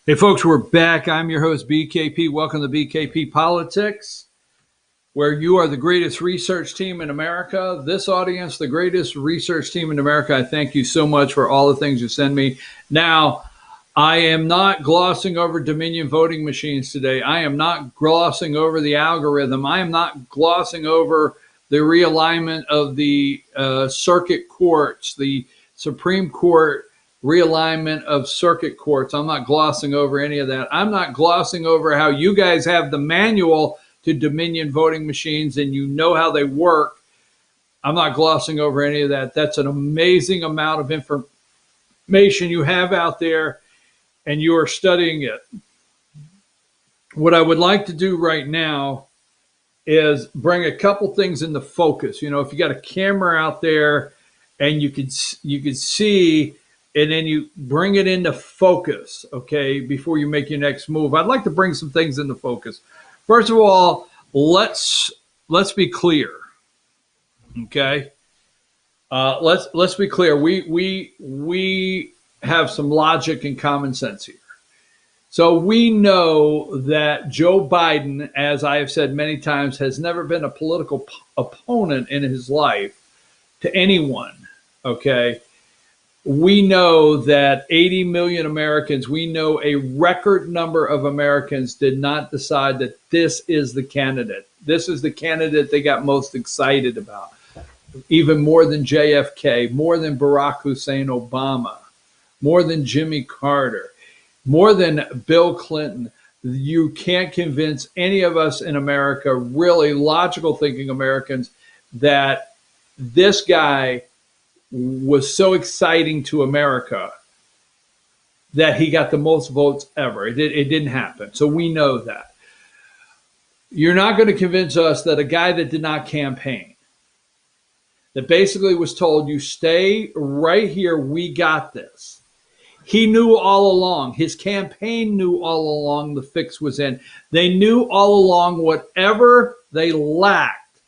Hey, folks, we're back. I'm your host, BKP. Welcome to BKP Politics, where you are the greatest research team in America. This audience, the greatest research team in America. I thank you so much for all the things you send me. Now, I am not glossing over Dominion voting machines today. I am not glossing over the algorithm. I am not glossing over the realignment of the circuit courts, the Supreme Court realignment of circuit courts. I'm not glossing over any of that. I'm not glossing over how you guys have the manual to Dominion voting machines and you know how they work. I'm not glossing over any of that. That's an amazing amount of information you have out there and you are studying it. What I would like to do right now is bring a couple things into focus. You know, if you got a camera out there and you could see, and then you bring it into focus, okay, before you make your next move. I'd like to bring some things into focus. First of all, let's be clear, okay? Let's be clear. We have some logic and common sense here. So we know that Joe Biden, as I have said many times, has never been a political opponent in his life to anyone, okay? We know that 80 million Americans, we know a record number of Americans did not decide that this is the candidate. This is the candidate they got most excited about, even more than JFK, more than Barack Hussein Obama, more than Jimmy Carter, more than Bill Clinton. You can't convince any of us in America, really logical thinking Americans, that this guy was so exciting to America that he got the most votes ever. It didn't happen. So we know that. You're not going to convince us that a guy that did not campaign, that basically was told, you stay right here, we got this. He knew all along. His campaign knew all along the fix was in. They knew all along whatever they lacked,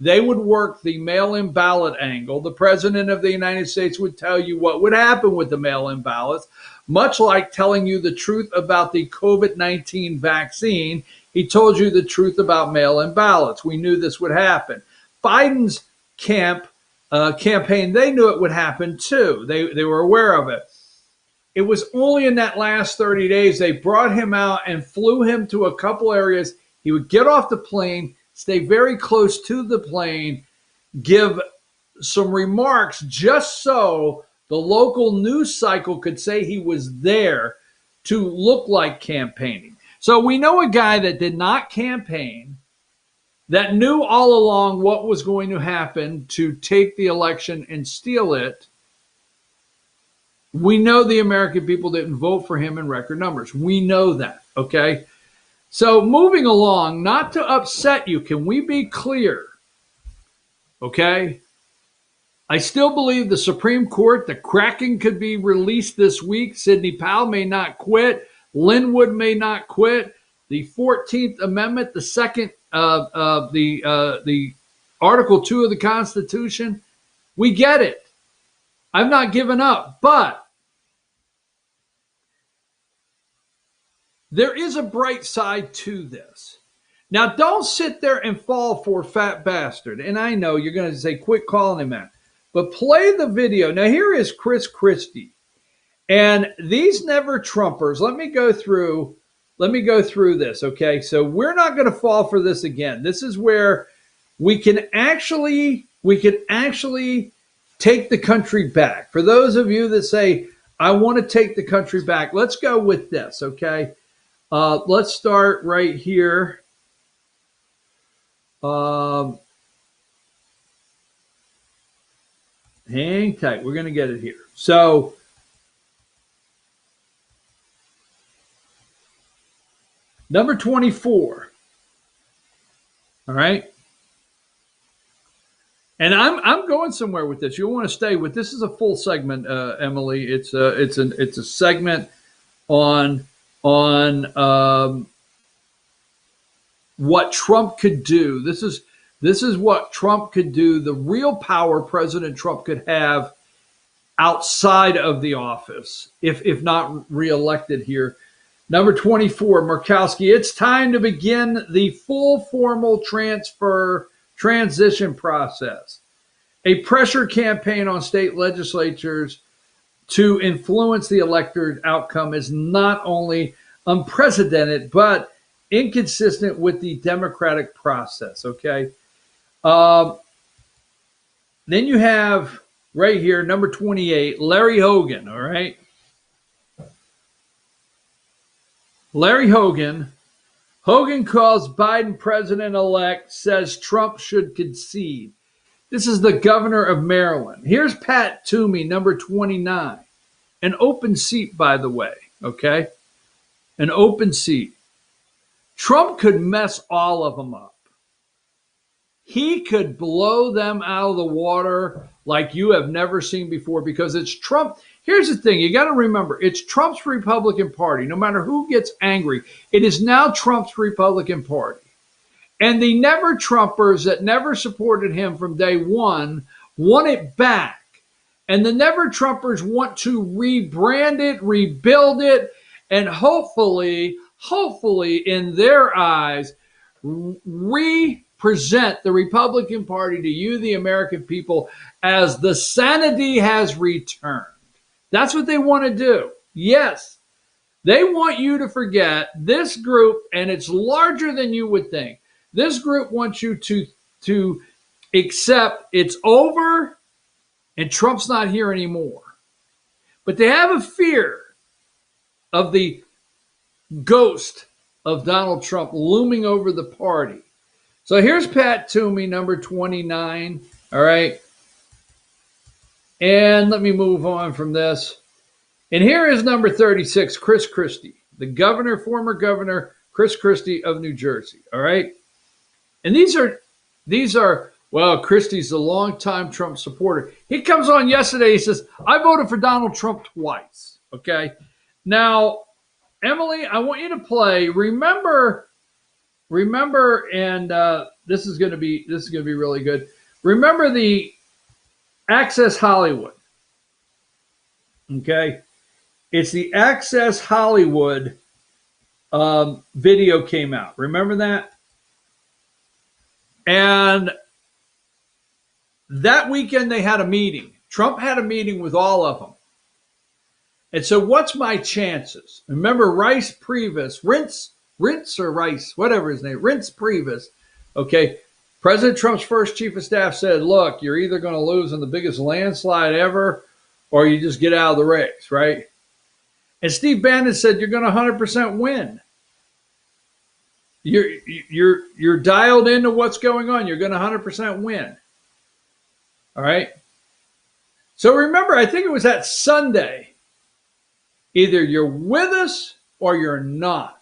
they would work the mail-in ballot angle. The president of the United States would tell you what would happen with the mail-in ballots, much like telling you the truth about the COVID-19 vaccine. He told you the truth about mail-in ballots. We knew this would happen. Biden's campaign, they knew it would happen too. They were aware of it. It was only in that last 30 days they brought him out and flew him to a couple areas. He would get off the plane, stay very close to the plane, give some remarks just so the local news cycle could say he was there to look like campaigning. So we know a guy that did not campaign, that knew all along what was going to happen to take the election and steal it. We know the American people didn't vote for him in record numbers. We know that, okay? So moving along, not to upset you, can we be clear? Okay? I still believe the Supreme Court, the Kraken could be released this week. Sidney Powell may not quit. Linwood may not quit. The 14th Amendment, the second, the Article 2 of the Constitution, we get it. I've not given up, but there is a bright side to this. Now, don't sit there and fall for fat bastard. And I know you're going to say, quit calling him that. But play the video. Now, here is Chris Christie. And these never Trumpers, let me go through this, okay? So we're not going to fall for this again. This is where we can actually take the country back. For those of you that say, I want to take the country back, let's go with this, okay? Let's start right here. Hang tight. We're going to get it here. So number 24. All right. And I'm going somewhere with this. You'll want to stay with this. Is a full segment, Emily. It's a segment on what Trump could do. This is what Trump could do. The real power President Trump could have outside of the office, if not reelected here. Number 24, Murkowski. It's time to begin the full formal transition process. A pressure campaign on state legislatures to influence the electorate outcome is not only unprecedented, but inconsistent with the democratic process, okay? Then you have right here, number 28, Larry Hogan, all right? Larry Hogan. Hogan calls Biden president-elect, says Trump should concede. This is the governor of Maryland. Here's Pat Toomey, number 29. An open seat, by the way, okay? An open seat. Trump could mess all of them up. He could blow them out of the water like you have never seen before because it's Trump. Here's the thing. You got to remember, it's Trump's Republican Party. No matter who gets angry, it is now Trump's Republican Party. And the never Trumpers that never supported him from day one want it back. And the never Trumpers want to rebrand it, rebuild it, and hopefully in their eyes, represent the Republican Party to you, the American people, as the sanity has returned. That's what they want to do. Yes, they want you to forget this group, and it's larger than you would think. This group wants you to accept it's over and Trump's not here anymore. But they have a fear of the ghost of Donald Trump looming over the party. So here's Pat Toomey, number 29. All right. And let me move on from this. And here is number 36, Chris Christie, the governor, former governor, Chris Christie of New Jersey. All right. And these are, well, Christie's a longtime Trump supporter. He comes on yesterday. He says, I voted for Donald Trump twice. Okay. Now, Emily, I want you to play. Remember, and this is going to be really good. Remember the Access Hollywood. Okay. It's the Access Hollywood video came out. Remember that? And that weekend they had a meeting. Trump had a meeting with all of them. And so what's my chances? Remember Reince Priebus, okay, President Trump's first chief of staff said, look, you're either going to lose in the biggest landslide ever or you just get out of the race, right? And Steve Bannon said, you're going to 100% win. You're dialed into what's going on. You're going to 100% win. All right? So remember, I think it was that Sunday, either you're with us or you're not.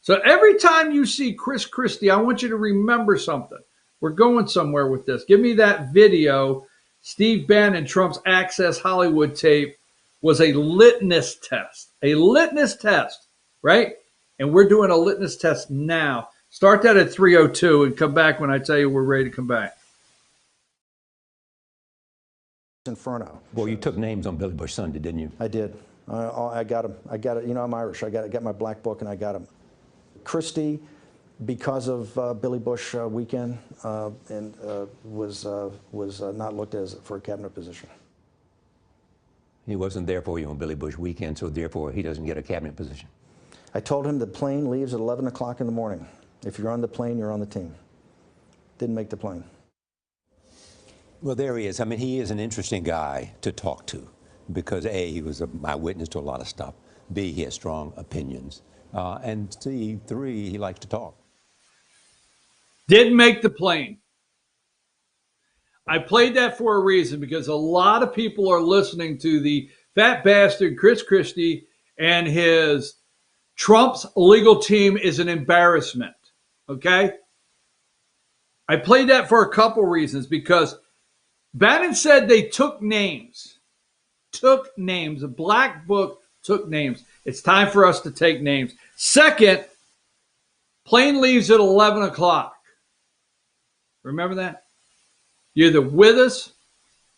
So every time you see Chris Christie, I want you to remember something. We're going somewhere with this. Give me that video. Steve Bannon, Trump's Access Hollywood tape, was a litmus test. A litmus test, right? And we're doing a litmus test now. Start that at 3:02 and come back when I tell you we're ready to come back. Inferno. Well, you took names on Billy Bush Sunday, didn't you? I did. I got him. I got it. You know, I'm Irish. I got my black book, and I got him. Christie, because of Billy Bush weekend, and was not looked at for a cabinet position. He wasn't there for you on Billy Bush weekend, so therefore he doesn't get a cabinet position. I told him the plane leaves at 11 o'clock in the morning. If you're on the plane, you're on the team. Didn't make the plane. Well, there he is. I mean, he is an interesting guy to talk to because A, he was my witness to a lot of stuff. B, he has strong opinions. And C, 3, he likes to talk. Didn't make the plane. I played that for a reason because a lot of people are listening to the fat bastard Chris Christie and his Trump's legal team is an embarrassment. Okay? I played that for a couple reasons because Bannon said they took names. Took names. The black book took names. It's time for us to take names. Second, plane leaves at 11 o'clock. Remember that? You're either with us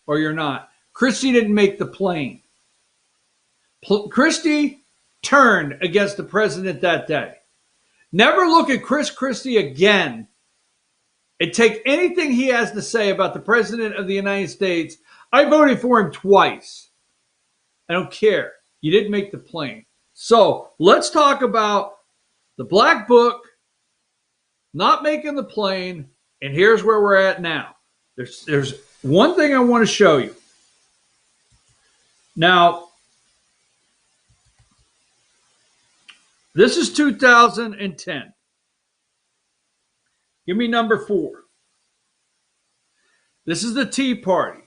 or you're not. Christie didn't make the plane. Christie turned against the president that day. Never look at Chris Christie again and take anything he has to say about the president of the United States. I voted for him twice. I don't care. You didn't make the plane. So let's talk about the black book, not making the plane, and here's where we're at now. There's one thing I want to show you. Now, this is 2010. Give me number 4. This is the Tea Party.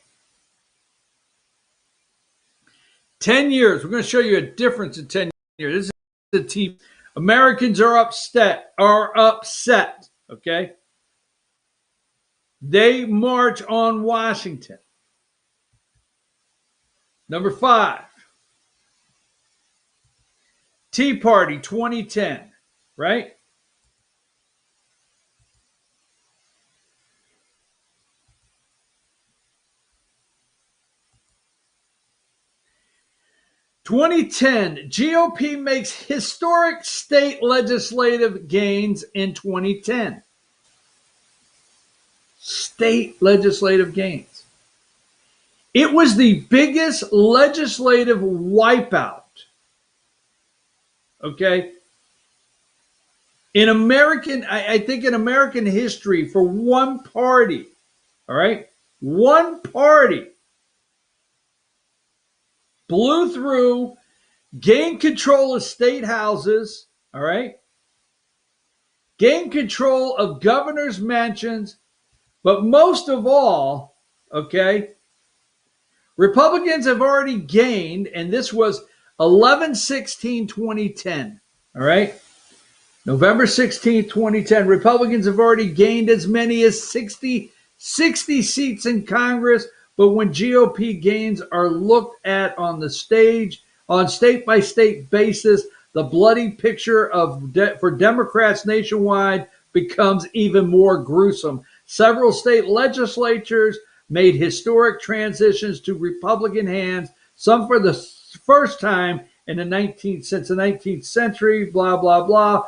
10 years. We're going to show you a difference in 10 years. This is the Tea. Americans are upset. Okay? They march on Washington. Number 5. Tea Party 2010, right? (2010) GOP makes historic state legislative gains in 2010. State legislative gains. It was the biggest legislative wipeout, okay, in American, I think in American history for one party, all right? One party blew through, gained control of state houses, all right? Gained control of governors' mansions, but most of all, okay, Republicans have already gained, and this was 11/16/2010. All right? November 16th, 2010. Republicans have already gained as many as 60 seats in Congress, but when GOP gains are looked at on the stage, on state-by-state basis, the bloody picture for Democrats nationwide becomes even more gruesome. Several state legislatures made historic transitions to Republican hands, some for the first time in since the 19th century, blah, blah, blah.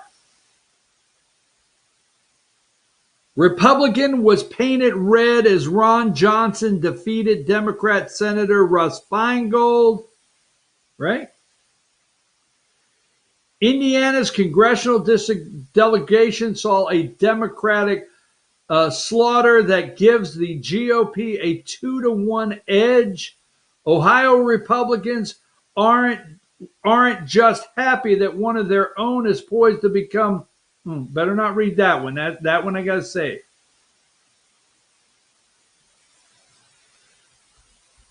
Republican was painted red as Ron Johnson defeated Democrat Senator Russ Feingold, right? Indiana's congressional district delegation saw a Democratic slaughter that gives the GOP a 2-1 edge. Ohio Republicans aren't just happy that one of their own is poised to become. Better not read that one. That one I got to say.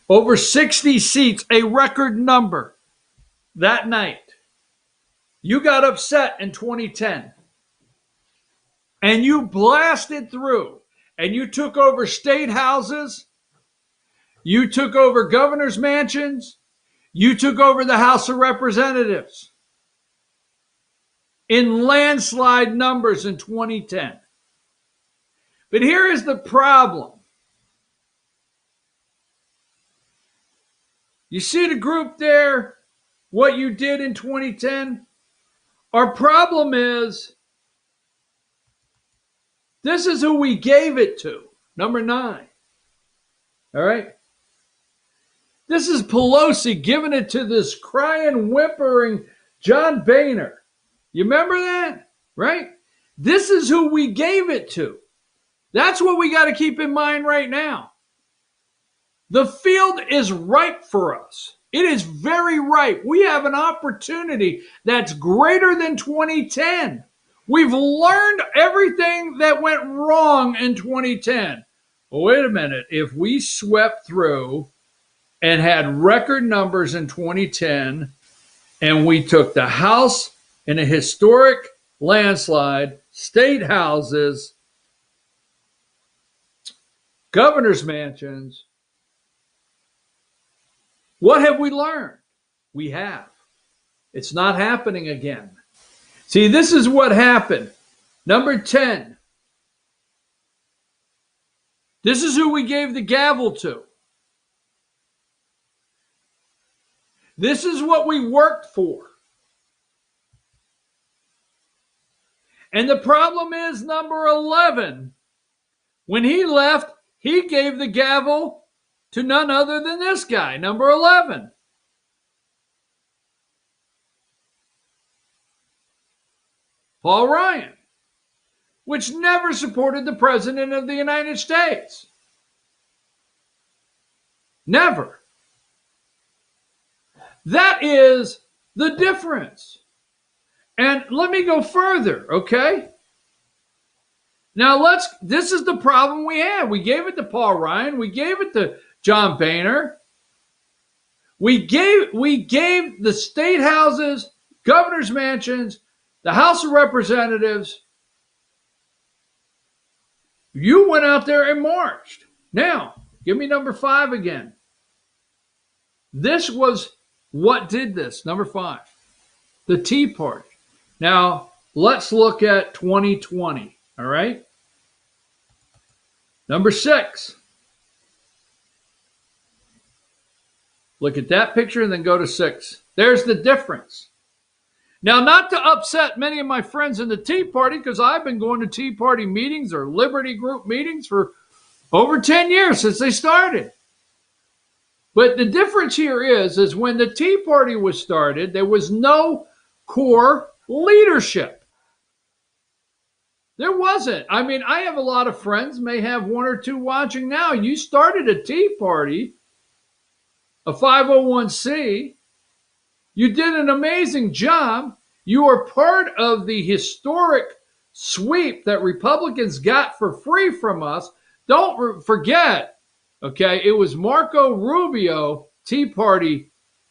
Over 60 seats, a record number that night. You got upset in 2010. And you blasted through. And you took over state houses. You took over governor's mansions. You took over the House of Representatives in landslide numbers in 2010. But here is the problem. You see the group there, what you did in 2010? Our problem is, this is who we gave it to, number 9. All right? This is Pelosi giving it to this crying, whimpering John Boehner. You remember that? Right? This is who we gave it to. That's what we got to keep in mind right now. The field is ripe for us. It is very ripe. We have an opportunity that's greater than 2010. We've learned everything that went wrong in 2010. Well, wait a minute. If we swept through and had record numbers in 2010, and we took the House in a historic landslide, state houses, governor's mansions, what have we learned? We have. It's not happening again. See, this is what happened. Number 10. This is who we gave the gavel to. This is what we worked for. And the problem is number 11. When he left, he gave the gavel to none other than this guy, number 11. Paul Ryan, which never supported the President of the United States. Never. That is the difference. And let me go further, okay? Now this is the problem we had. We gave it to Paul Ryan. We gave it to John Boehner. We gave the state houses, governor's mansions, the House of Representatives. You went out there and marched. Now, give me number 5 again. This was what did this, number 5. The Tea Party. Now, let's look at 2020, all right? Number 6. Look at that picture and then go to 6. There's the difference. Now, not to upset many of my friends in the Tea Party, because I've been going to Tea Party meetings or Liberty Group meetings for over 10 years since they started. But the difference here is when the Tea Party was started, there was no core leadership. There wasn't. I mean, I have a lot of friends, may have 1 or 2 watching now. You started a Tea Party, a 501c. You did an amazing job. You are part of the historic sweep that Republicans got for free from us. Don't forget, Okay, it was Marco Rubio, Tea Party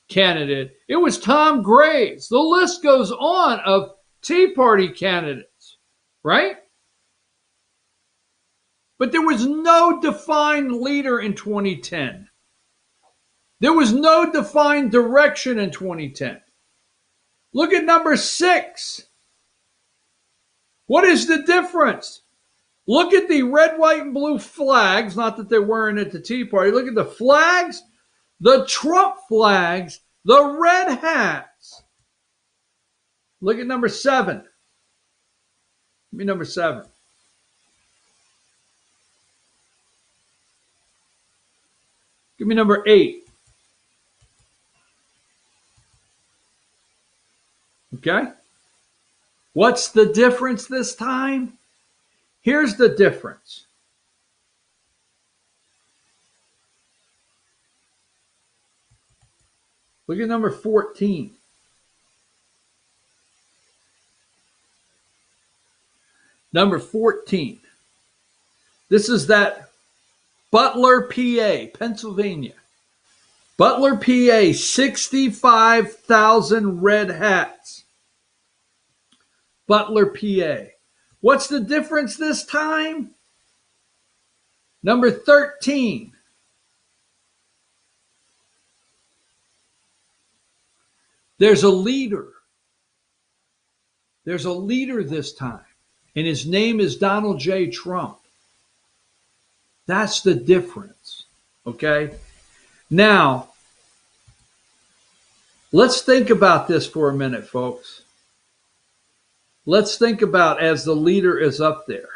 candidate. It was Tom Graves. The list goes on of Tea Party candidates, right? But there was no defined leader in 2010. There was no defined direction in 2010. Look at number 6. What is the difference? Look at the red, white, and blue flags. Not that they're wearing at the Tea Party. Look at the flags, the Trump flags, the red hats. Look at number 7. Give me number 7. Give me number 8. Okay? What's the difference this time? Here's the difference. Look at number 14. Number 14. This is that Butler, PA, Pennsylvania. Butler, PA, 65,000 red hats. Butler, PA. What's the difference this time? Number 13. There's a leader. There's a leader this time, and his name is Donald J. Trump. That's the difference, okay? Now, let's think about this for a minute, folks. Let's think about as the leader is up there.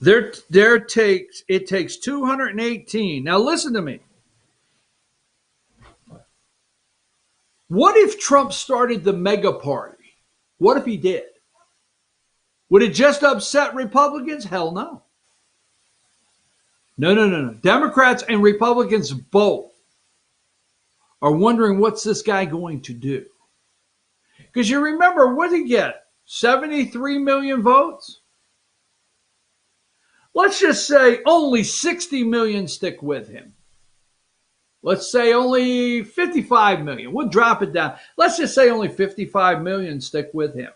It takes 218. Now listen to me. What if Trump started the mega party? What if he did? Would it just upset Republicans? Hell no. No. Democrats and Republicans both are wondering, what's this guy going to do? Because you remember, what did he get? 73 million votes? Let's just say only 60 million stick with him. Let's say only 55 million. We'll drop it down. Let's just say only 55 million stick with him.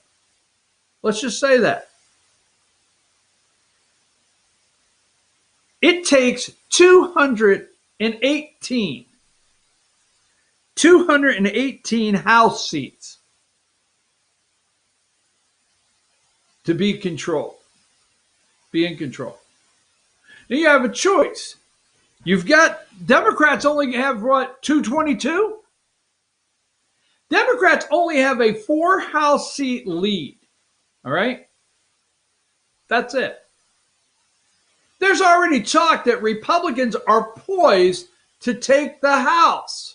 Let's just say that. It takes 218 House seats to be in control. Now you have a choice. You've got Democrats only have what, 222? Democrats only have a 4 House seat lead. All right? That's it. There's already talk that Republicans are poised to take the House.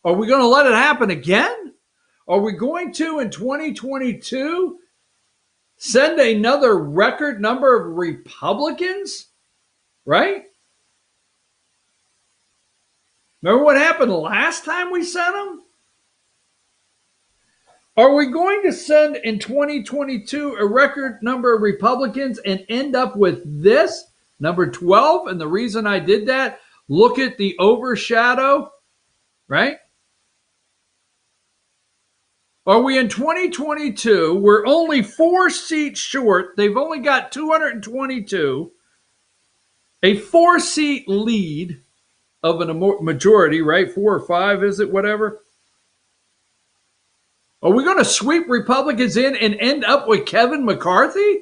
Are we going to let it happen again? Are we going to, in 2022, send another record number of Republicans? Right? Remember what happened last time we sent them? Are we going to send in 2022 a record number of Republicans and end up with this, number 12? And the reason I did that, look at the overshadow, right? Are we in 2022? We're only 4 seats short. They've only got 222. A 4-seat lead of a majority, right? 4 or 5, is it? Whatever. Are we going to sweep Republicans in and end up with Kevin McCarthy?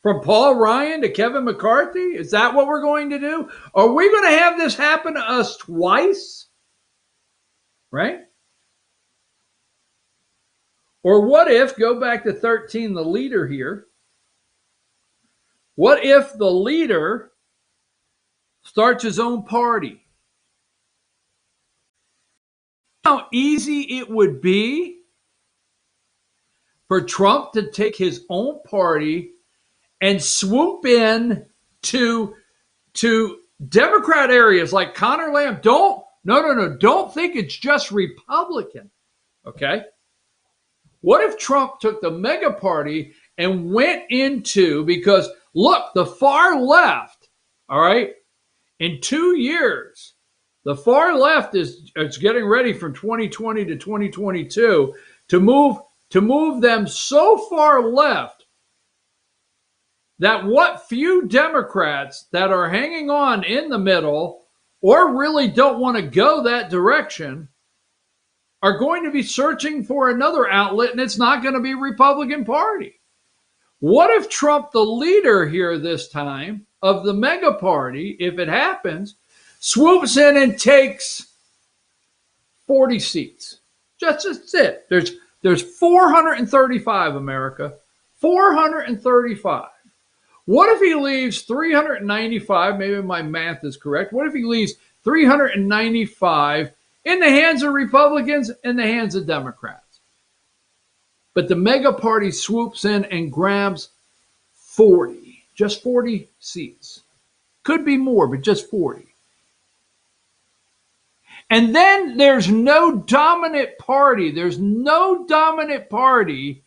From Paul Ryan to Kevin McCarthy? Is that what we're going to do? Are we going to have this happen to us twice? Right? Or what if, go back to 13, the leader here. What if the leader starts his own party? How easy it would be for Trump to take his own party and swoop in to Democrat areas like Conor Lamb. Don't think it's just Republican. Okay? What if Trump took the mega party and went into, because look, the far left, all right, in 2 years, the far left is getting ready from 2020 to 2022 to move them so far left that what few Democrats that are hanging on in the middle or really don't want to go that direction are going to be searching for another outlet, and it's not going to be Republican Party. What if Trump, the leader here this time of the mega party, if it happens, swoops in and takes 40 seats? That's it. There's 435, America. 435. What if he leaves 395? Maybe my math is correct. What if he leaves 395 in the hands of Republicans, in the hands of Democrats? But the mega party swoops in and grabs 40, just 40 seats. Could be more, but just 40. And then there's no dominant party. There's no dominant party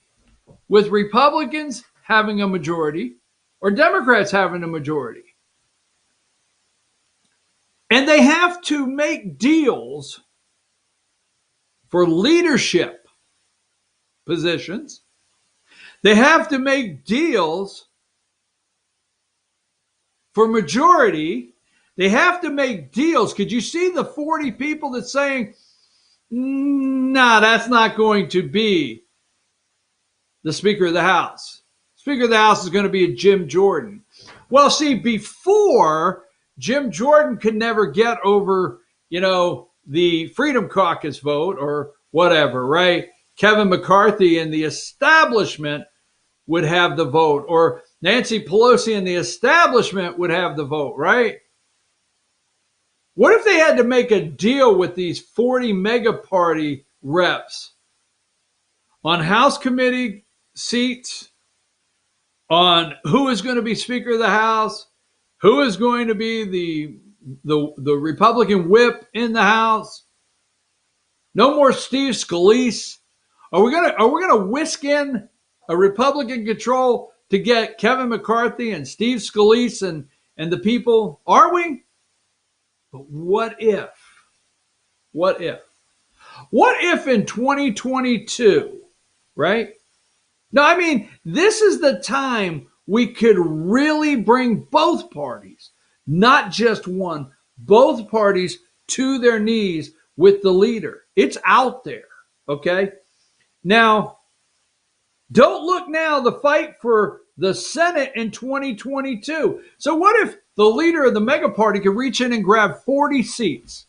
with Republicans having a majority or Democrats having a majority. And they have to make deals for leadership positions. They have to make deals for majority. They have to make deals. Could you see the 40 people that's saying, nah, that's not going to be the Speaker of the House. Speaker of the House is going to be a Jim Jordan. Well, see, before, Jim Jordan could never get over, the Freedom Caucus vote or whatever, right? Kevin McCarthy and the establishment would have the vote, or Nancy Pelosi and the establishment would have the vote, right? What if they had to make a deal with these 40 mega party reps on House committee seats, on who is going to be Speaker of the House, who is going to be the Republican whip in the House? No more Steve Scalise. Are we gonna whisk in a Republican control to get Kevin McCarthy and Steve Scalise and the people? Are we? But what if? What if? What if in 2022, right? No, I mean, this is the time we could really bring both parties, not just one, both parties to their knees with the leader. It's out there, okay? Now, don't look now, the fight for the Senate in 2022. So what if the leader of the mega party could reach in and grab 40 seats?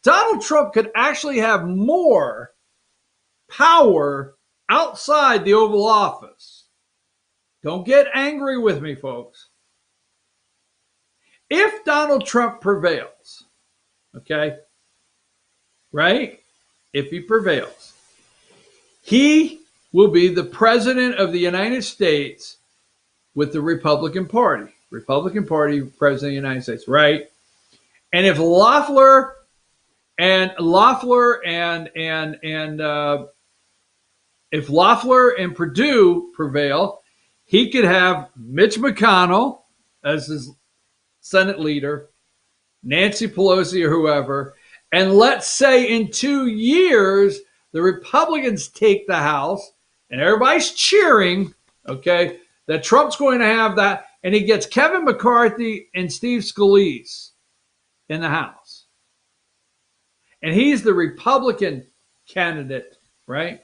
Donald Trump could actually have more power outside the Oval Office. Don't get angry with me, folks. If Donald Trump prevails, okay, right? If he prevails, he will be the president of the United States with the Republican Party. Republican Party, president of the United States, right? And if Loeffler and if Loeffler and Perdue prevail, he could have Mitch McConnell as his Senate leader, Nancy Pelosi or whoever, and let's say in 2 years the Republicans take the House, and everybody's cheering, okay, that Trump's going to have that, and he gets Kevin McCarthy and Steve Scalise in the House. And he's the Republican candidate, right?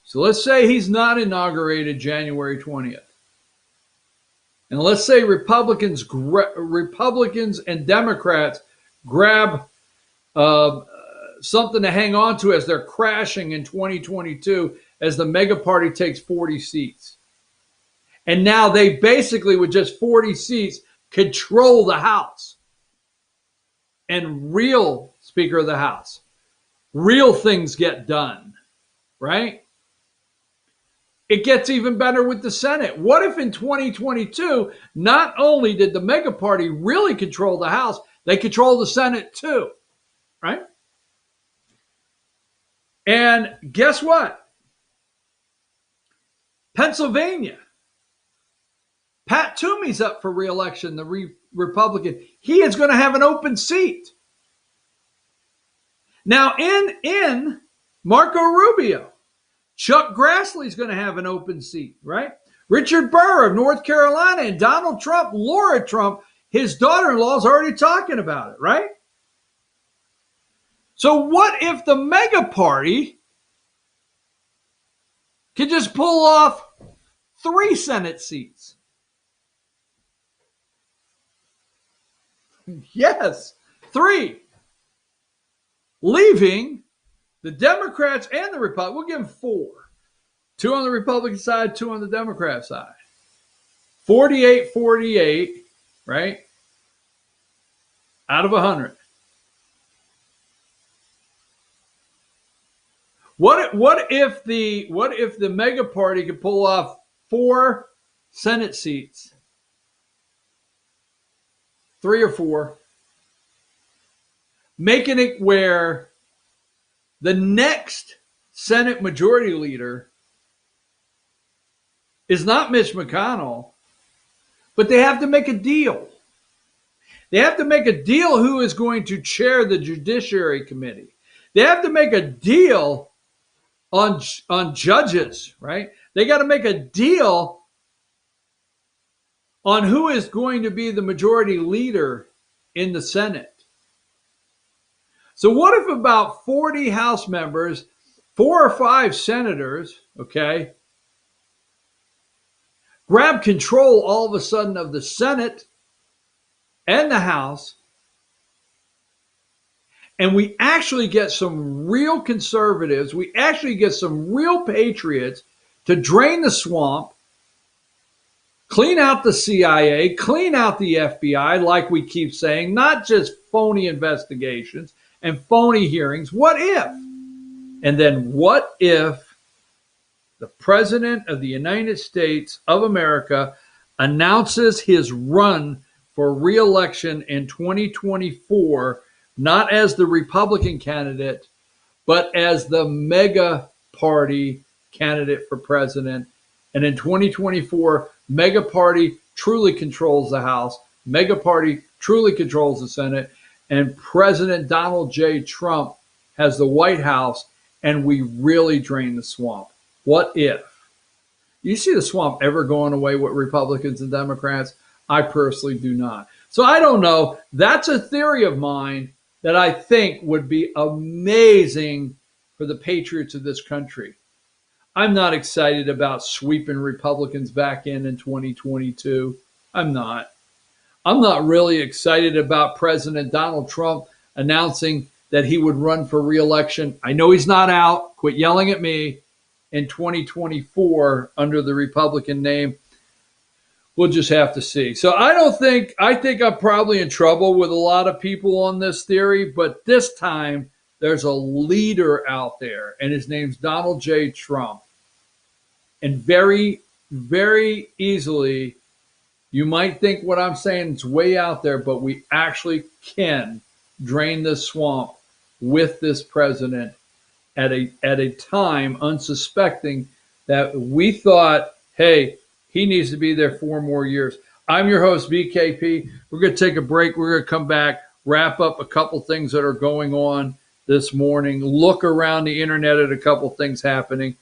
So let's say he's not inaugurated January 20th. And let's say Republicans and Democrats grab something to hang on to as they're crashing in 2022 as the mega party takes 40 seats. And now they basically, with just 40 seats, control the House. And real Speaker of the House. Real things get done, right? It gets even better with the Senate. What if in 2022, not only did the mega party really control the House, they control the Senate too, right? And guess what? Pennsylvania. Pat Toomey's up for re-election, the Republican. He is going to have an open seat. Now, in Marco Rubio, Chuck Grassley's going to have an open seat, right? Richard Burr of North Carolina and Donald Trump, Laura Trump, his daughter-in-law is already talking about it, right? So what if the mega party could just pull off 3 Senate seats? Yes, 3. Leaving the Democrats and the Republicans. We'll give them 4. 2 on the Republican side, 2 on the Democrat side. 48-48, right? Out of 100. What if the mega party could pull off 4 Senate seats? 3 or 4. Making it where the next Senate Majority Leader is not Mitch McConnell, but they have to make a deal. They have to make a deal who is going to chair the Judiciary Committee. They have to make a deal on judges, right? They got to make a deal on who is going to be the majority leader in the Senate. So what if about 40 House members, 4 or 5 senators, okay, grab control all of a sudden of the Senate and the House, and we actually get some real conservatives, we actually get some real patriots to drain the swamp, clean out the CIA, clean out the FBI, like we keep saying, not just phony investigations and phony hearings. What if? And then what if the President of the United States of America announces his run for re-election in 2024, not as the Republican candidate, but as the mega party candidate for president. And in 2024, mega party truly controls the House, mega party truly controls the Senate, and President Donald J. Trump has the White House, and we really drain the swamp. What if? You see the swamp ever going away with Republicans and Democrats? I personally do not. So I don't know. That's a theory of mine that I think would be amazing for the patriots of this country. I'm not excited about sweeping Republicans back in 2022. I'm not. I'm not really excited about President Donald Trump announcing that he would run for re-election. I know he's not out. Quit yelling at me. In 2024 under the Republican name. We'll just have to see. So I think I'm probably in trouble with a lot of people on this theory, but this time there's a leader out there, and his name's Donald J. Trump. And very, very easily, you might think what I'm saying is way out there, but we actually can drain this swamp with this president at a time unsuspecting that we thought, hey, he needs to be there 4 more years. I'm your host, BKP. We're going to take a break. We're going to come back, wrap up a couple things that are going on this morning, look around the internet at a couple things happening.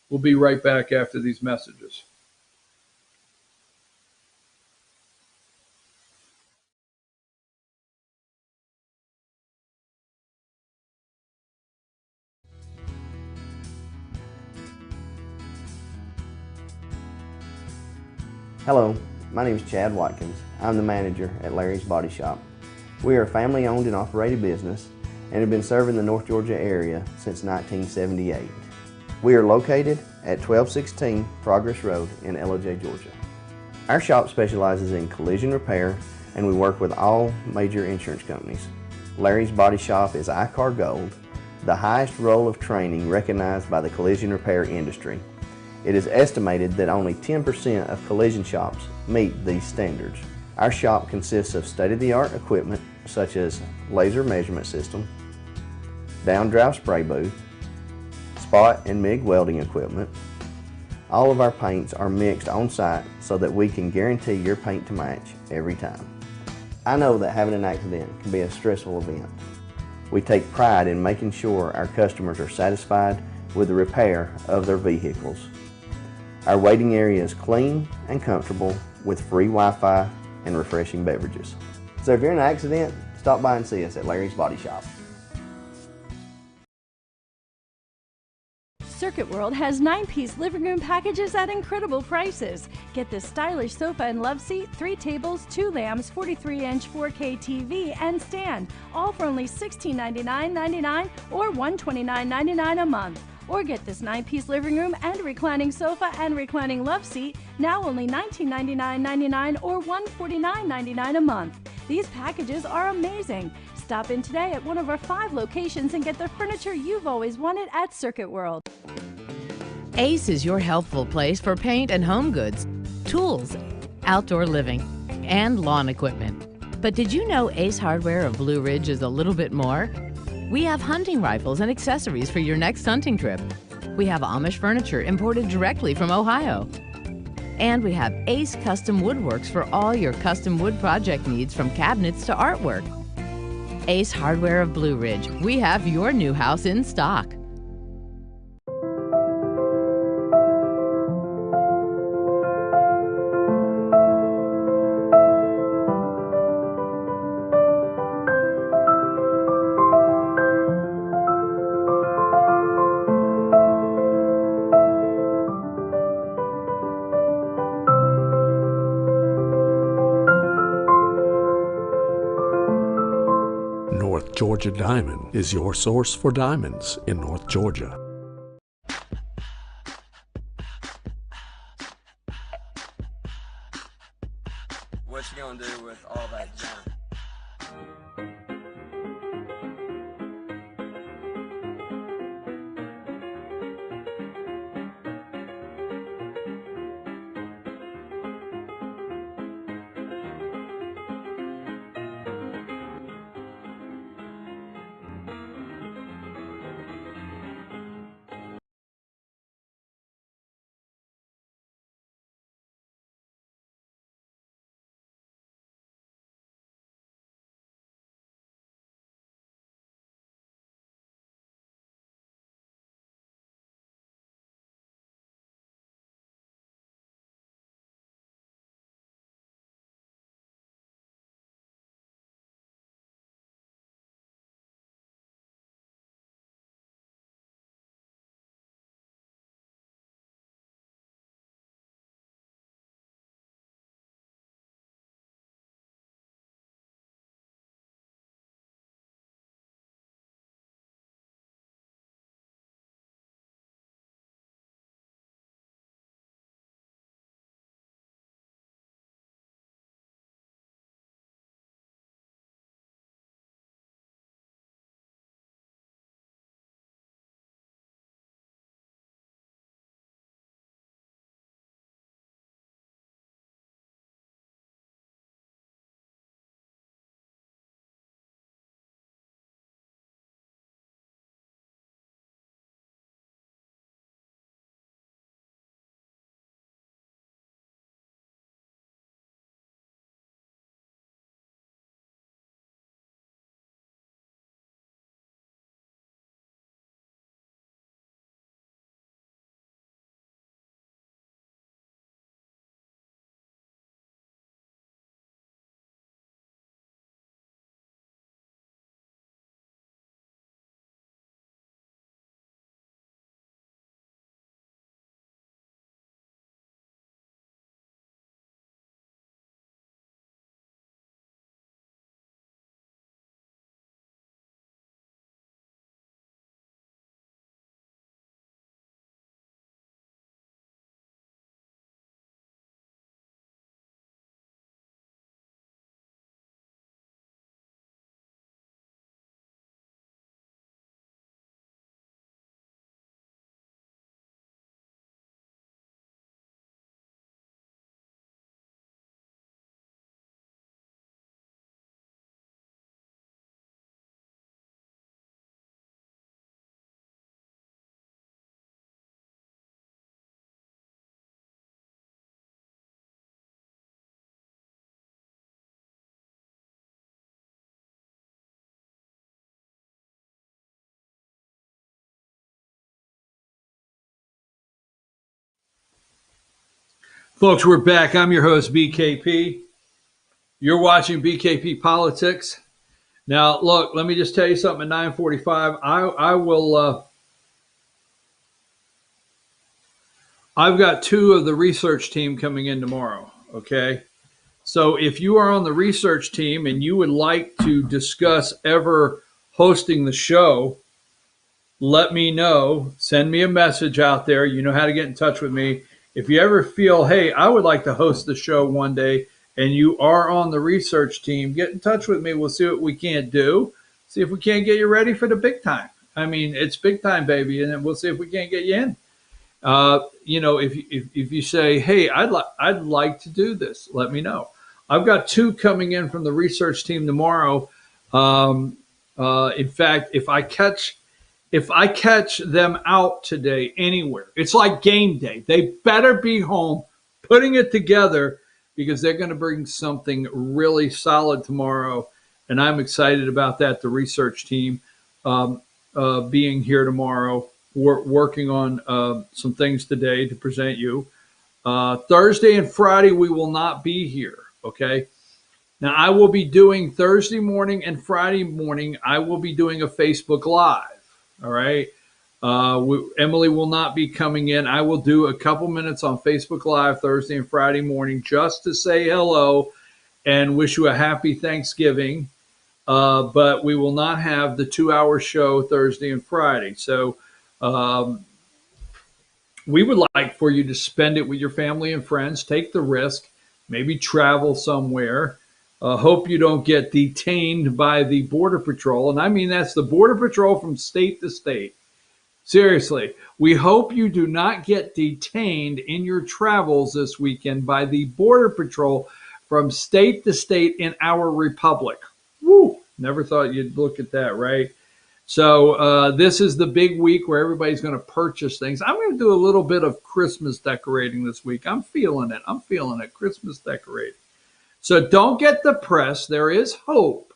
We'll be right back after these messages. Hello, my name is Chad Watkins. I'm the manager at Larry's Body Shop. We are a family-owned and operated business and have been serving the North Georgia area since 1978. We are located at 1216 Progress Road in LOJ, Georgia. Our shop specializes in collision repair, and we work with all major insurance companies. Larry's Body Shop is ICAR Gold, the highest role of training recognized by the collision repair industry. It is estimated that only 10% of collision shops meet these standards. Our shop consists of state-of-the-art equipment such as laser measurement system, down drive spray booth, spot and MIG welding equipment. All of our paints are mixed on site so that we can guarantee your paint to match every time. I know that having an accident can be a stressful event. We take pride in making sure our customers are satisfied with the repair of their vehicles. Our waiting area is clean and comfortable with free Wi-Fi and refreshing beverages. So if you're in an accident, stop by and see us at Larry's Body Shop. Circuit World has 9-piece living room packages at incredible prices. Get this stylish sofa and love seat, 3 tables, 2 lamps, 43-inch 4K TV, and stand, all for only $1699.99 or $129.99 a month. Or get this 9-piece living room and reclining sofa and reclining love seat, now only $1999.99 or $149.99 a month. These packages are amazing. Stop in today at one of our 5 locations and get the furniture you've always wanted at Circuit World. Ace is your helpful place for paint and home goods, tools, outdoor living, and lawn equipment. But did you know Ace Hardware of Blue Ridge is a little bit more? We have hunting rifles and accessories for your next hunting trip. We have Amish furniture imported directly from Ohio. And we have Ace Custom Woodworks for all your custom wood project needs, from cabinets to artwork. Ace Hardware of Blue Ridge. We have your new house in stock. North Georgia Diamond is your source for diamonds in North Georgia. What you gonna do with all that junk? Folks, we're back. I'm your host, BKP. You're watching BKP Politics. Now, look, let me just tell you something at 9:45. I will, I've got 2 of the research team coming in tomorrow, okay? So if you are on the research team and you would like to discuss ever hosting the show, let me know. Send me a message out there. You know how to get in touch with me. If you ever feel, hey, I would like to host the show one day, and you are on the research team, get in touch with me. We'll see what we can't do. See if we can't get you ready for the big time. I mean, it's big time, baby, and then we'll see if we can't get you in. You know, if you say, hey, I'd like to do this, let me know. I've got 2 coming in from the research team tomorrow. In fact, if I catch them out today anywhere, it's like game day. They better be home putting it together because they're going to bring something really solid tomorrow. And I'm excited about that. The research team being here tomorrow, working on some things today to present you. Thursday and Friday, we will not be here. Okay. Now, I will be doing Thursday morning and Friday morning, I will be doing a Facebook Live. All right. Emily will not be coming in. I will do a couple minutes on Facebook Live Thursday and Friday morning just to say hello and wish you a happy Thanksgiving. But we will not have the 2-hour show Thursday and Friday. So we would like for you to spend it with your family and friends. Take the risk. Maybe travel somewhere. Hope you don't get detained by the Border Patrol. And I mean, that's the Border Patrol from state to state. Seriously, we hope you do not get detained in your travels this weekend by the Border Patrol from state to state in our republic. Woo! Never thought you'd look at that, right? So this is the big week where everybody's going to purchase things. I'm going to do a little bit of Christmas decorating this week. I'm feeling it. Christmas decorating. So don't get depressed. There is hope.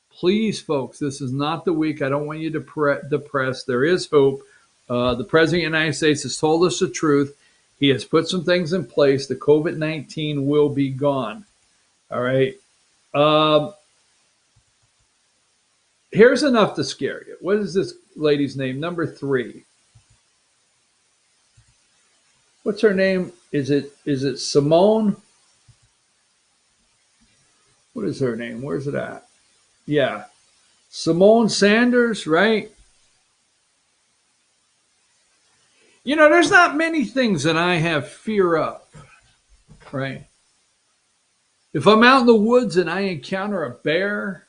Please, folks, this is not the week. I don't want you depressed. There is hope. The President of the United States has told us the truth. He has put some things in place. The COVID-19 will be gone. All right. Here's enough to scare you. What is this lady's name? Number 3. What's her name? Is it Simone? What is her name? Where's it at? Yeah. Simone Sanders, right? You know, there's not many things that I have fear of, right? If I'm out in the woods and I encounter a bear,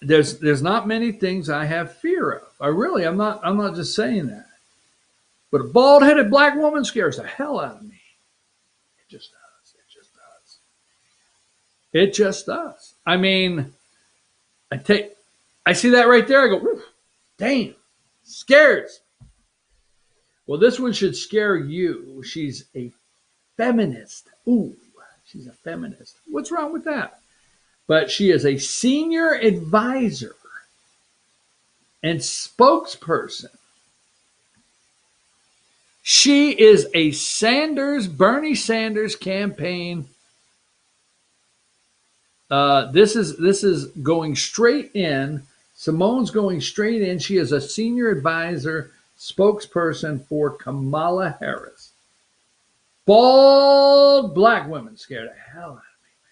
there's not many things I have fear of. I'm not just saying that. But a bald-headed black woman scares the hell out of me. It just does. It just does. I mean, I see that right there. I go, ooh, damn, scares. Well, this one should scare you. She's a feminist. Ooh, she's a feminist. What's wrong with that? But she is a senior advisor and spokesperson. She is a Bernie Sanders campaign. This is going straight in. Simone's going straight in. She is a senior advisor, spokesperson for Kamala Harris. Bald black women scare the hell out of me, man.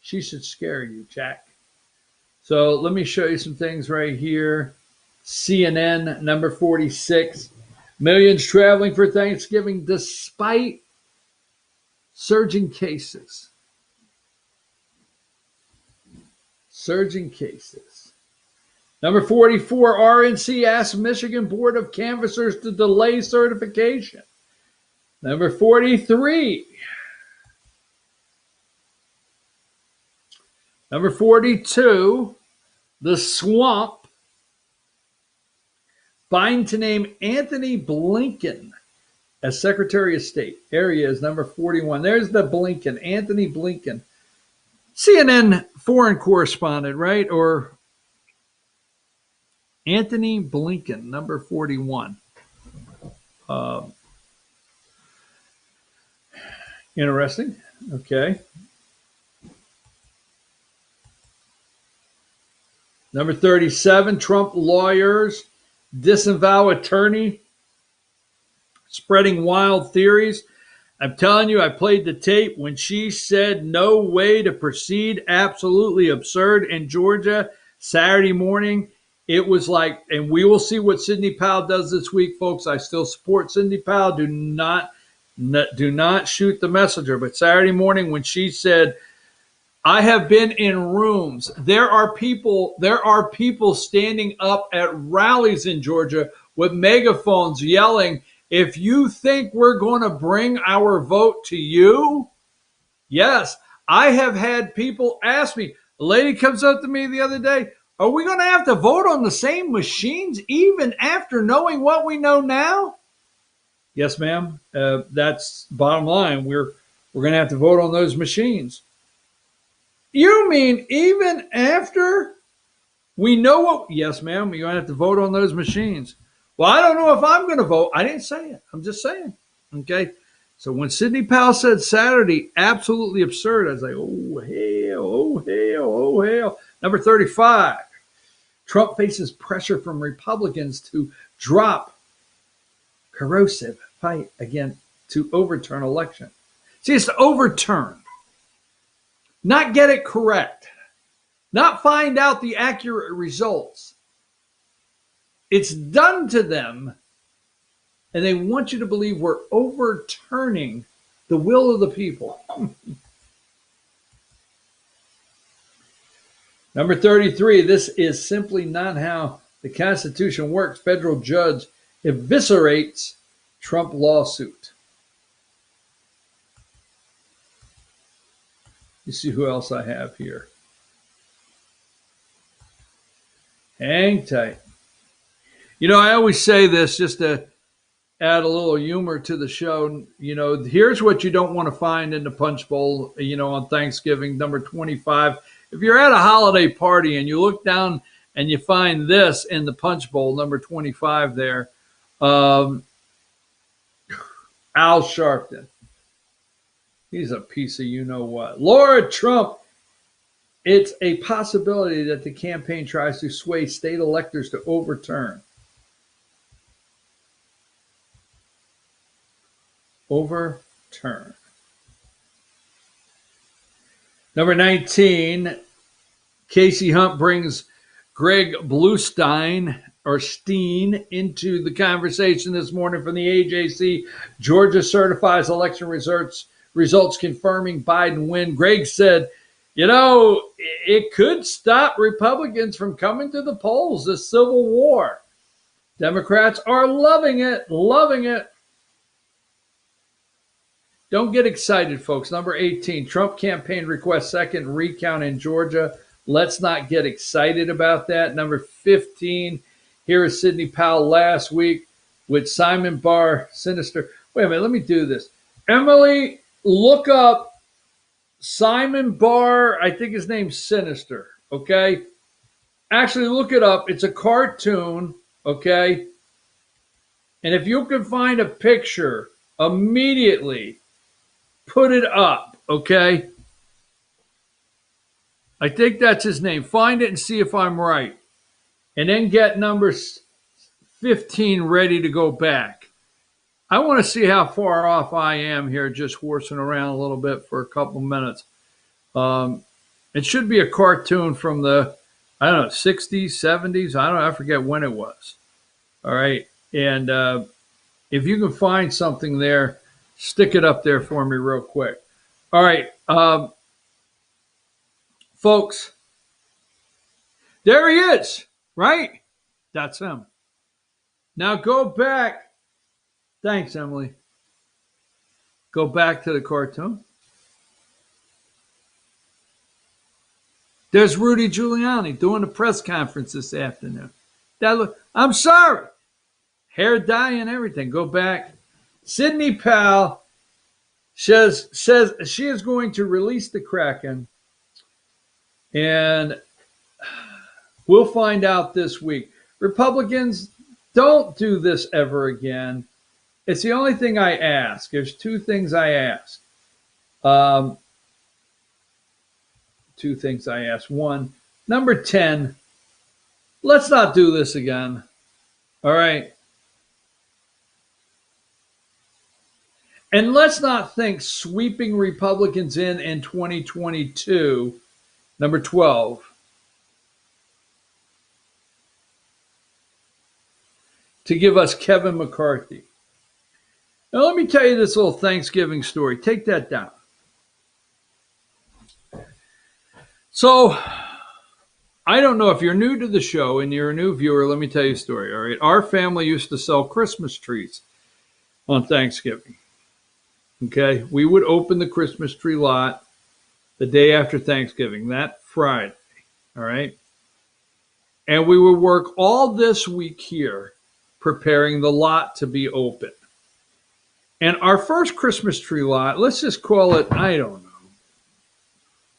She should scare you, Jack. So let me show you some things right here. CNN, number 46. Millions traveling for Thanksgiving despite surging cases. Surging cases. Number 44, RNC asks Michigan Board of Canvassers to delay certification. Number 43. Number 42, the swamp. Biden to name Anthony Blinken as Secretary of State. Area is number 41. There's the Blinken, Anthony Blinken. CNN foreign correspondent, right? Or Anthony Blinken, number 41. Interesting. Okay. Number 37, Trump lawyers disavow attorney spreading wild theories. I'm telling you, I played the tape when she said no way to proceed, absolutely absurd in Georgia Saturday morning. It was like, and we will see what Sidney Powell does this week, folks. I still support Sidney Powell. Do not shoot the messenger. But Saturday morning when she said, I have been in rooms. There are people standing up at rallies in Georgia with megaphones yelling, if you think we're going to bring our vote to you, yes. I have had people ask me, a lady comes up to me the other day, are we going to have to vote on the same machines even after knowing what we know now? Yes, ma'am. That's bottom line. We're going to have to vote on those machines. You mean even after we know what? Yes, ma'am. You're going to have to vote on those machines. Well, I don't know if I'm going to vote. I didn't say it. I'm just saying. Okay. So when Sidney Powell said Saturday, absolutely absurd, I was like, oh, hell, oh, hell, oh, hell. Number 35, Trump faces pressure from Republicans to drop corrosive fight again to overturn election. See, it's to overturn. Not get it correct, not find out the accurate results. It's done to them, and they want you to believe we're overturning the will of the people. Number 33, this is simply not how the Constitution works. Federal judge eviscerates Trump lawsuit. You see who else I have here. Hang tight. You know, I always say this just to add a little humor to the show. You know, here's what you don't want to find in the punch bowl, you know, on Thanksgiving, number 25. If you're at a holiday party and you look down and you find this in the punch bowl, number 25 there, Al Sharpton. He's a piece of you-know-what. Laura Trump, it's a possibility that the campaign tries to sway state electors to overturn. Overturn. Number 19, Casey Hunt brings Greg Bluestein or Steen into the conversation this morning from the AJC. Georgia certifies election results confirming Biden win. Greg said, you know, it could stop Republicans from coming to the polls, this civil war. Democrats are loving it, loving it. Don't get excited, folks. Number 18, Trump campaign requests second recount in Georgia. Let's not get excited about that. Number 15, here is Sidney Powell last week with Simon Barr, sinister. Wait a minute, let me do this. Emily, look up Simon Barr. I think his name's Sinister, okay? Actually, look it up. It's a cartoon, okay? And if you can find a picture, immediately put it up, okay? I think that's his name. Find it and see if I'm right. And then get number 15 ready to go back. I want to see how far off I am here, just horsing around a little bit for a couple minutes. It should be a cartoon from the, I don't know, 60s, 70s. I forget when it was. All right. And if you can find something there, stick it up there for me real quick. All right. Folks, there he is, right? That's him. Now go back. Thanks, Emily. Go back to the cartoon. There's Rudy Giuliani doing a press conference this afternoon. I'm sorry. Hair dye and everything. Go back. Sidney Powell says she is going to release the Kraken. And we'll find out this week. Republicans, don't do this ever again. It's the only thing I ask. There's two things I ask. Two things I ask. One, number 10, let's not do this again. All right. And let's not think sweeping Republicans in 2022. Number 12. To give us Kevin McCarthy. Now, let me tell you this little Thanksgiving story. Take that down. So, I don't know if you're new to the show and you're a new viewer. Let me tell you a story. All right. Our family used to sell Christmas trees on Thanksgiving. Okay. We would open the Christmas tree lot the day after Thanksgiving, that Friday. All right. And we would work all this week here preparing the lot to be open. And our first Christmas tree lot, let's just call it, I don't know.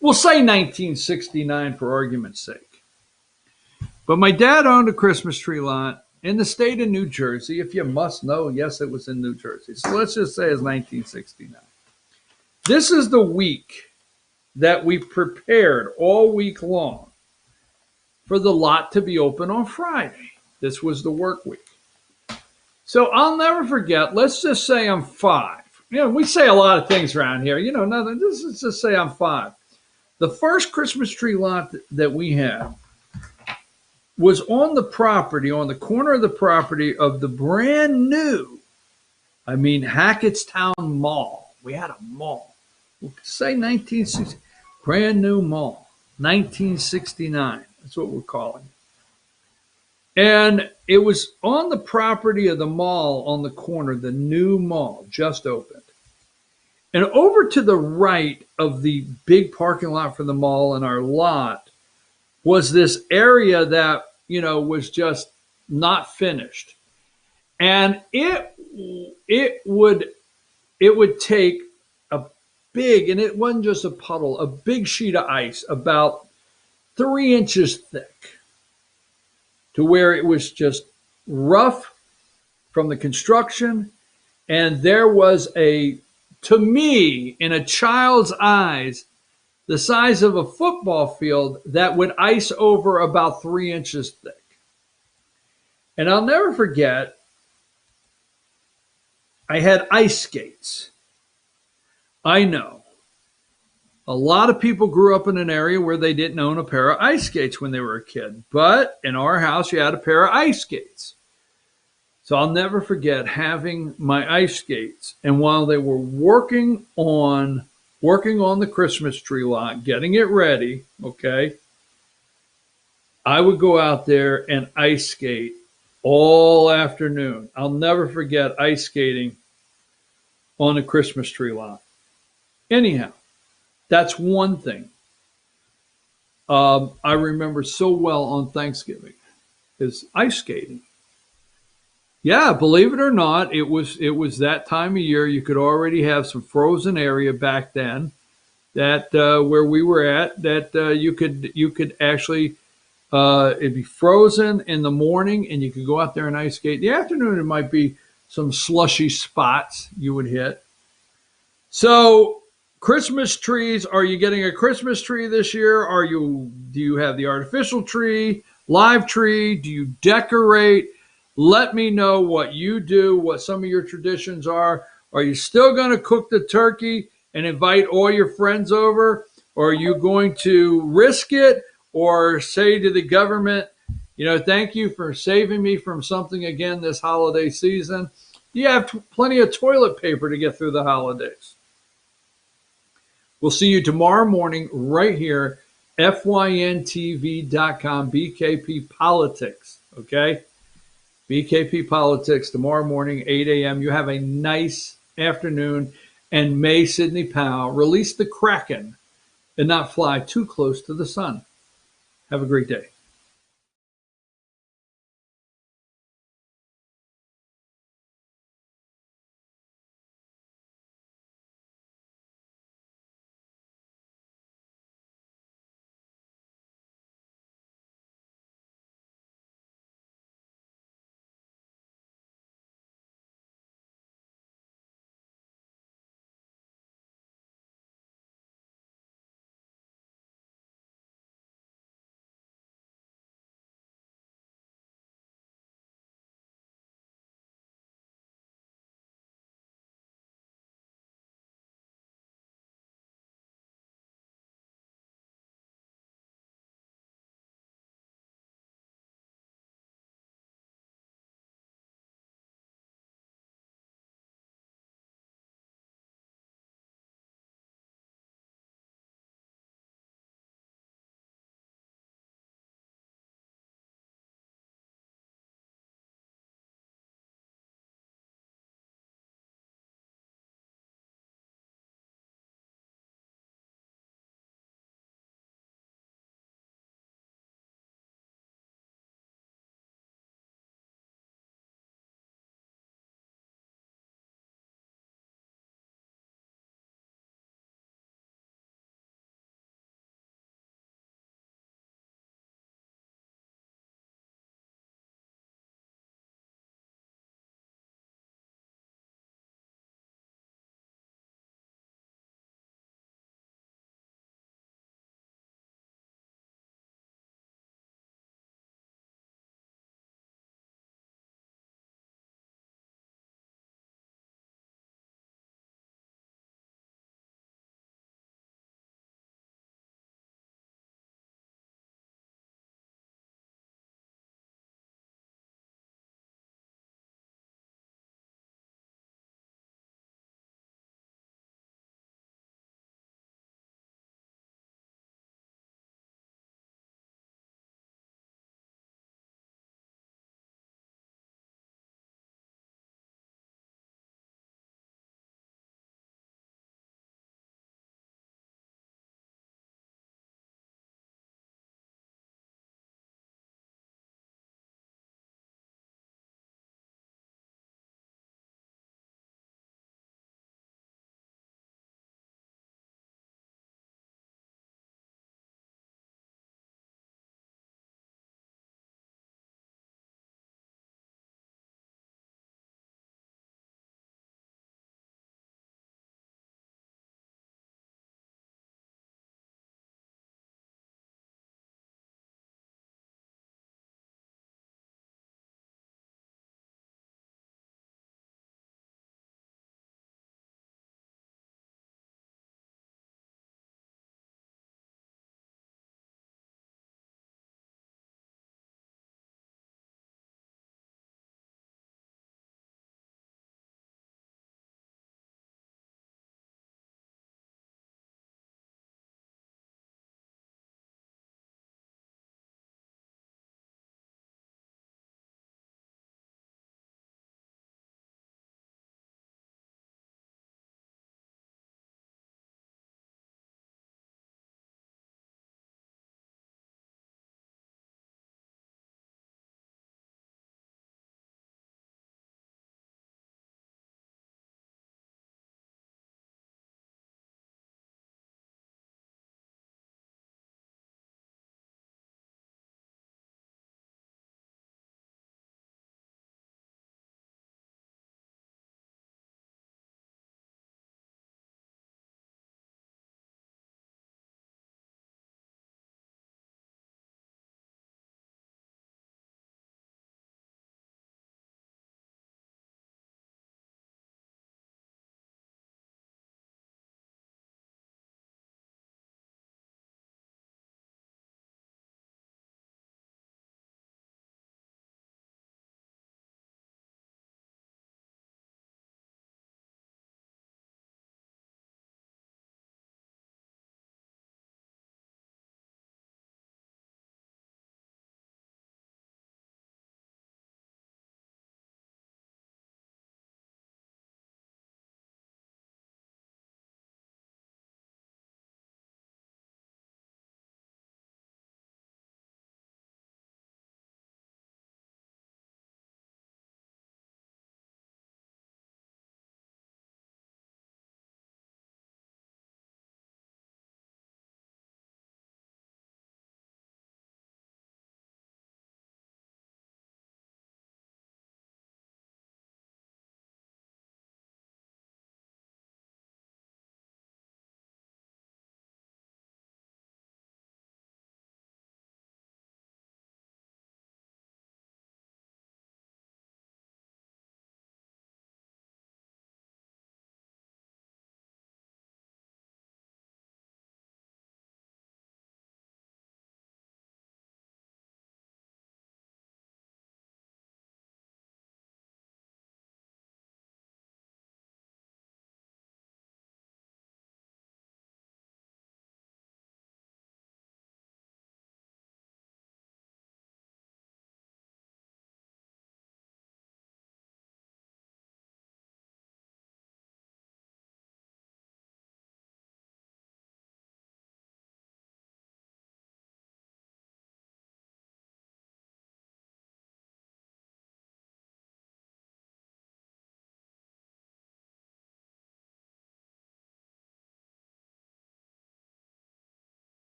We'll say 1969 for argument's sake. But my dad owned a Christmas tree lot in the state of New Jersey. If you must know, yes, it was in New Jersey. So let's just say it's 1969. This is the week that we prepared all week long for the lot to be open on Friday. This was the work week. So I'll never forget, let's just say I'm 5. You know, we say a lot of things around here. You know, nothing. Let's just say I'm 5. The first Christmas tree lot that we had was on the property, on the corner of the property of the brand new, Hackettstown Mall. We had a mall. We'll say 1960, brand new mall, 1969. That's what we're calling it. And it was on the property of the mall on the corner, the new mall just opened. And over to the right of the big parking lot for the mall and our lot was this area that, you know, was just not finished. And it would take a big, and it wasn't just a puddle, a big sheet of ice about 3 inches thick, to where it was just rough from the construction. And there was to me, in a child's eyes, the size of a football field that would ice over about 3 inches thick. And I'll never forget, I had ice skates. I know. A lot of people grew up in an area where they didn't own a pair of ice skates when they were a kid. But in our house, you had a pair of ice skates. So I'll never forget having my ice skates. And while they were working on the Christmas tree lot, getting it ready, okay, I would go out there and ice skate all afternoon. I'll never forget ice skating on the Christmas tree lot. Anyhow, that's one thing I remember so well on Thanksgiving is ice skating. Yeah, believe it or not, it was that time of year. You could already have some frozen area back then that where we were at that you could actually it'd be frozen in the morning and you could go out there and ice skate. In the afternoon, it might be some slushy spots you would hit. So Christmas trees, are you getting a Christmas tree this year? Do you have the artificial tree, live tree? Do you decorate? Let me know what you do, what some of your traditions are. Are you still going to cook the turkey and invite all your friends over? Or are you going to risk it or say to the government, you know, thank you for saving me from something again this holiday season? You have plenty of toilet paper to get through the holidays. We'll see you tomorrow morning right here, FYNTV.com, BKP Politics, okay? BKP Politics tomorrow morning, 8 a.m. You have a nice afternoon, and may Sidney Powell release the Kraken and not fly too close to the sun. Have a great day.